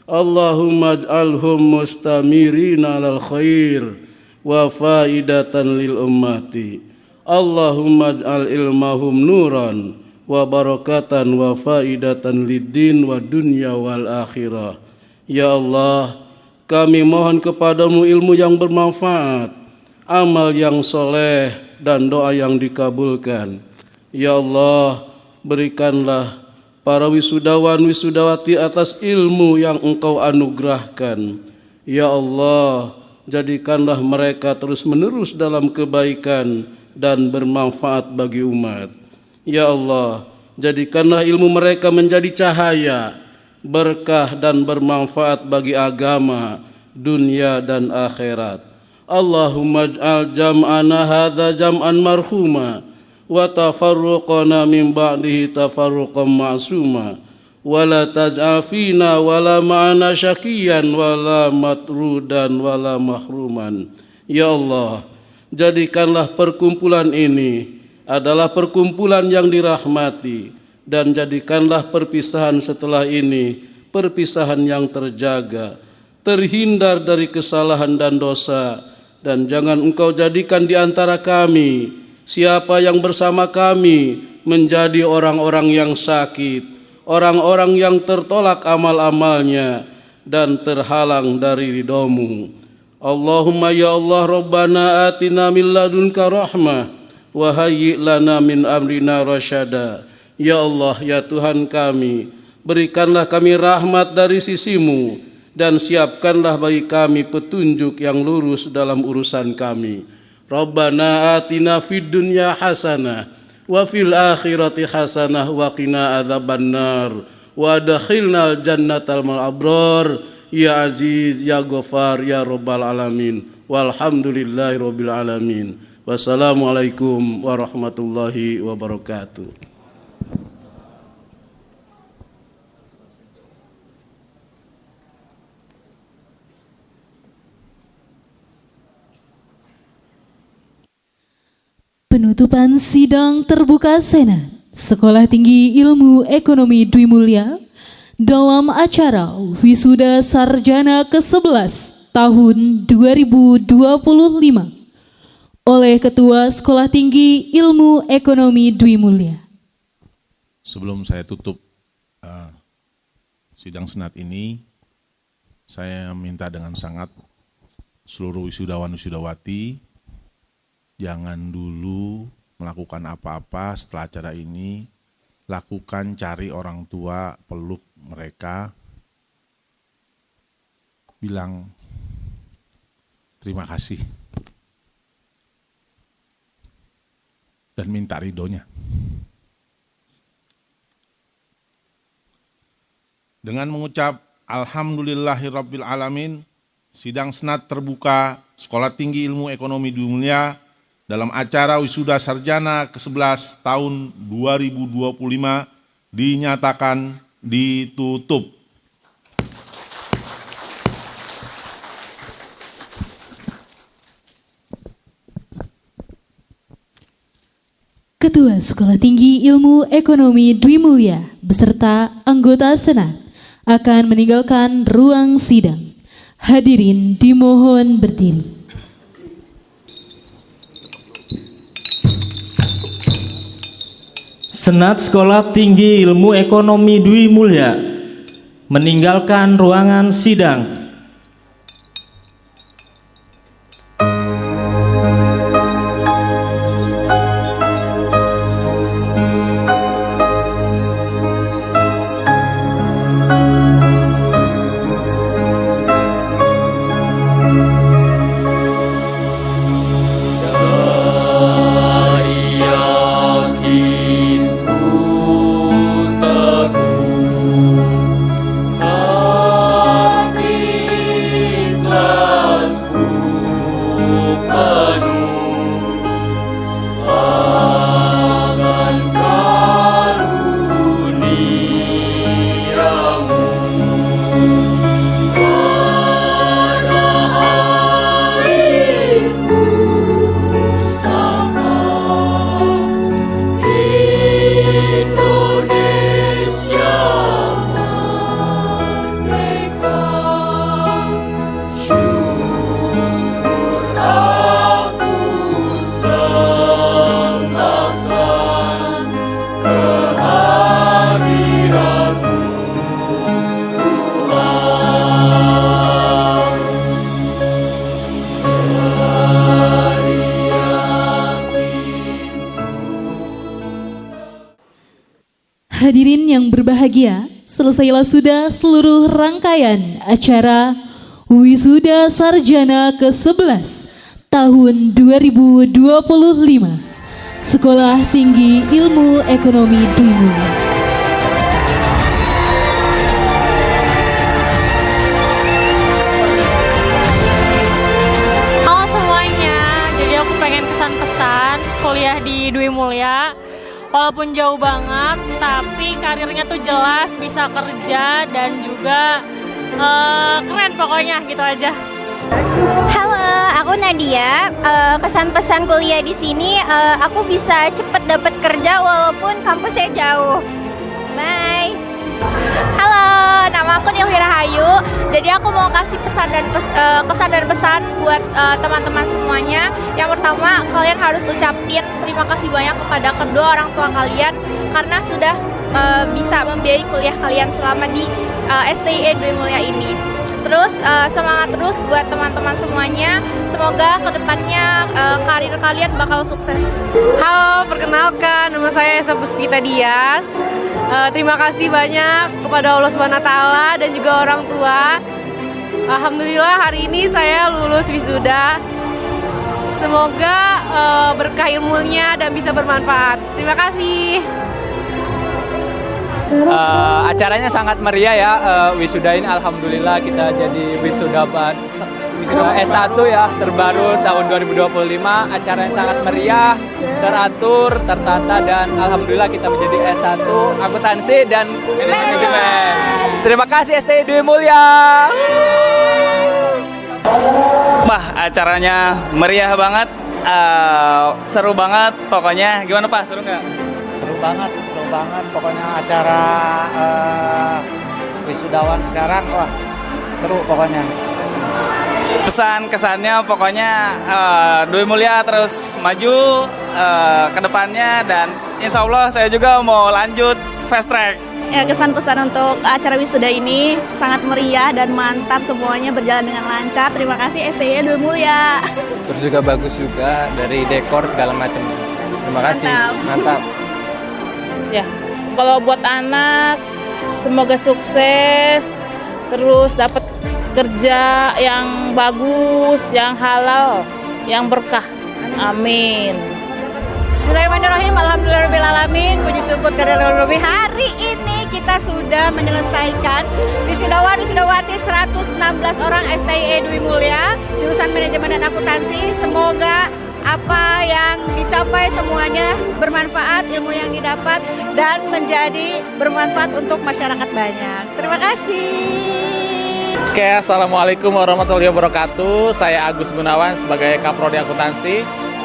اللهم اجعلهم مستمرين على الخير وفائدة للأمة. اللهم اجعل علمهم نورا وبركة وفائدة للدين والدنيا والآخرة. Ya Allah, kami mohon kepadamu ilmu yang bermanfaat, amal yang soleh dan doa yang dikabulkan. Ya Allah, berikanlah para wisudawan wisudawati atas ilmu yang Engkau anugerahkan. Ya Allah, jadikanlah mereka terus menerus dalam kebaikan dan bermanfaat bagi umat. Ya Allah, jadikanlah ilmu mereka menjadi cahaya, berkah dan bermanfaat bagi agama, dunia dan akhirat. Allahumma ij'al jam'ana hadza jam'an marhuma wa tafarruqana min ba'dihi tafarruqan ma'suma wa la taj'al fina wa la ma'ana syaqiyan wa la matrudan wa la mahruman. Ya Allah, jadikanlah perkumpulan ini adalah perkumpulan yang dirahmati dan jadikanlah perpisahan setelah ini perpisahan yang terjaga, terhindar dari kesalahan dan dosa. Dan jangan Engkau jadikan di antara kami siapa yang bersama kami menjadi orang-orang yang sakit, orang-orang yang tertolak amal-amalnya dan terhalang dari ridho-Mu. Allahumma ya Allah Rabbana atina min ladunka rahmah wa hayyi' lana min amrina rasyada. Ya Allah, ya Tuhan kami, berikanlah kami rahmat dari sisi-Mu dan siapkanlah bagi kami petunjuk yang lurus dalam urusan kami. Rabbana atina fid dunya hasanah wa fil akhirati hasanah wa qina adzabannar wa adkhilnal jannatal mal abrar ya aziz ya ghafar ya rabbal alamin. Walhamdulillahi rabbil alamin. Wassalamualaikum warahmatullahi wabarakatuh. Penutupan sidang terbuka Senat Sekolah Tinggi Ilmu Ekonomi Dwi Mulya dalam acara Wisuda Sarjana ke-11 tahun 2025 oleh Ketua Sekolah Tinggi Ilmu Ekonomi Dwi Mulya. Sebelum saya tutup sidang Senat ini, saya minta dengan sangat seluruh wisudawan-wisudawati, jangan dulu melakukan apa-apa setelah acara ini. Lakukan, cari orang tua, peluk mereka, bilang terima kasih, dan minta ridhonya. Dengan mengucap Alhamdulillahirabbil alamin, sidang senat terbuka Sekolah Tinggi Ilmu Ekonomi Dwi Mulia dalam acara wisuda sarjana ke-11 tahun 2025 dinyatakan ditutup. Ketua Sekolah Tinggi Ilmu Ekonomi Dwi Mulia beserta anggota Senat akan meninggalkan ruang sidang. Hadirin dimohon berdiri. Senat Sekolah Tinggi Ilmu Ekonomi Dwi Mulia meninggalkan ruangan sidang. Hadirin yang berbahagia, selesailah sudah seluruh rangkaian acara Wisuda Sarjana ke-11 tahun 2025 Sekolah Tinggi Ilmu Ekonomi Dwi Mulia. Halo semuanya, jadi aku pengen pesan-pesan kuliah di Dwi Mulia. Walaupun jauh banget, tapi karirnya tuh jelas, bisa kerja dan juga keren pokoknya, gitu aja. Halo, aku Nadia. Pesan-pesan kuliah di sini, aku bisa cepet dapat kerja walaupun kampusnya jauh. Bye. Halo, nama aku Nilvi Rahayu. Jadi aku mau kasih kesan dan pesan buat teman-teman semuanya. Yang pertama, kalian harus ucapin terima kasih banyak kepada kedua orang tua kalian karena sudah bisa membiayai kuliah kalian selama di STIE Dwi Mulia ini. Terus semangat terus buat teman-teman semuanya. Semoga kedepannya karir kalian bakal sukses. Halo, perkenalkan nama saya Esa Puspita Dias. Terima kasih banyak kepada Allah SWT dan juga orang tua. Alhamdulillah hari ini saya lulus wisuda. Semoga berkah ilmunya dan bisa bermanfaat. Terima kasih. Acaranya sangat meriah ya, wisuda ini alhamdulillah kita jadi wisuda S1 ya, terbaru tahun 2025. Acaranya sangat meriah, teratur, tertata, dan alhamdulillah kita menjadi S1 akuntansi dan manajemen. Terima kasih STIE Dwi Mulia. Wah, acaranya meriah banget, seru banget pokoknya. Gimana Pak, seru nggak? Seru banget pokoknya acara wisudawan sekarang, wah seru pokoknya. Pesan kesannya pokoknya Dwi Mulia terus maju ke depannya dan insya Allah saya juga mau lanjut fast track. kesan pesan untuk acara wisuda ini sangat meriah dan mantap, semuanya berjalan dengan lancar. Terima kasih STI Dwi Mulya. Terus juga bagus juga dari dekor segala macam. Terima kasih. Mantap. Ya, kalau buat anak semoga sukses, terus dapat kerja yang bagus, yang halal, yang berkah. Amin. Bismillahirrahmanirrahim. Alhamdulillahirrahmanirrahim. Puji syukur kepada Allah. Hari ini kita sudah menyelesaikan Wisudawati 116 orang STI Dwi Mulya jurusan manajemen dan akuntansi. Semoga apa yang dicapai semuanya bermanfaat, ilmu yang didapat dan menjadi bermanfaat untuk masyarakat banyak. Terima kasih. Oke, Assalamualaikum warahmatullahi wabarakatuh. Saya Agus Gunawan sebagai Kaprodi Akuntansi.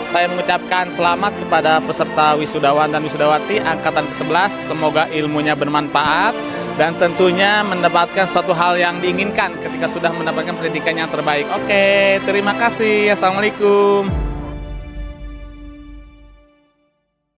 Saya mengucapkan selamat kepada peserta wisudawan dan wisudawati angkatan ke-11. Semoga ilmunya bermanfaat dan tentunya mendapatkan suatu hal yang diinginkan ketika sudah mendapatkan pendidikan yang terbaik. Oke, terima kasih. Assalamualaikum.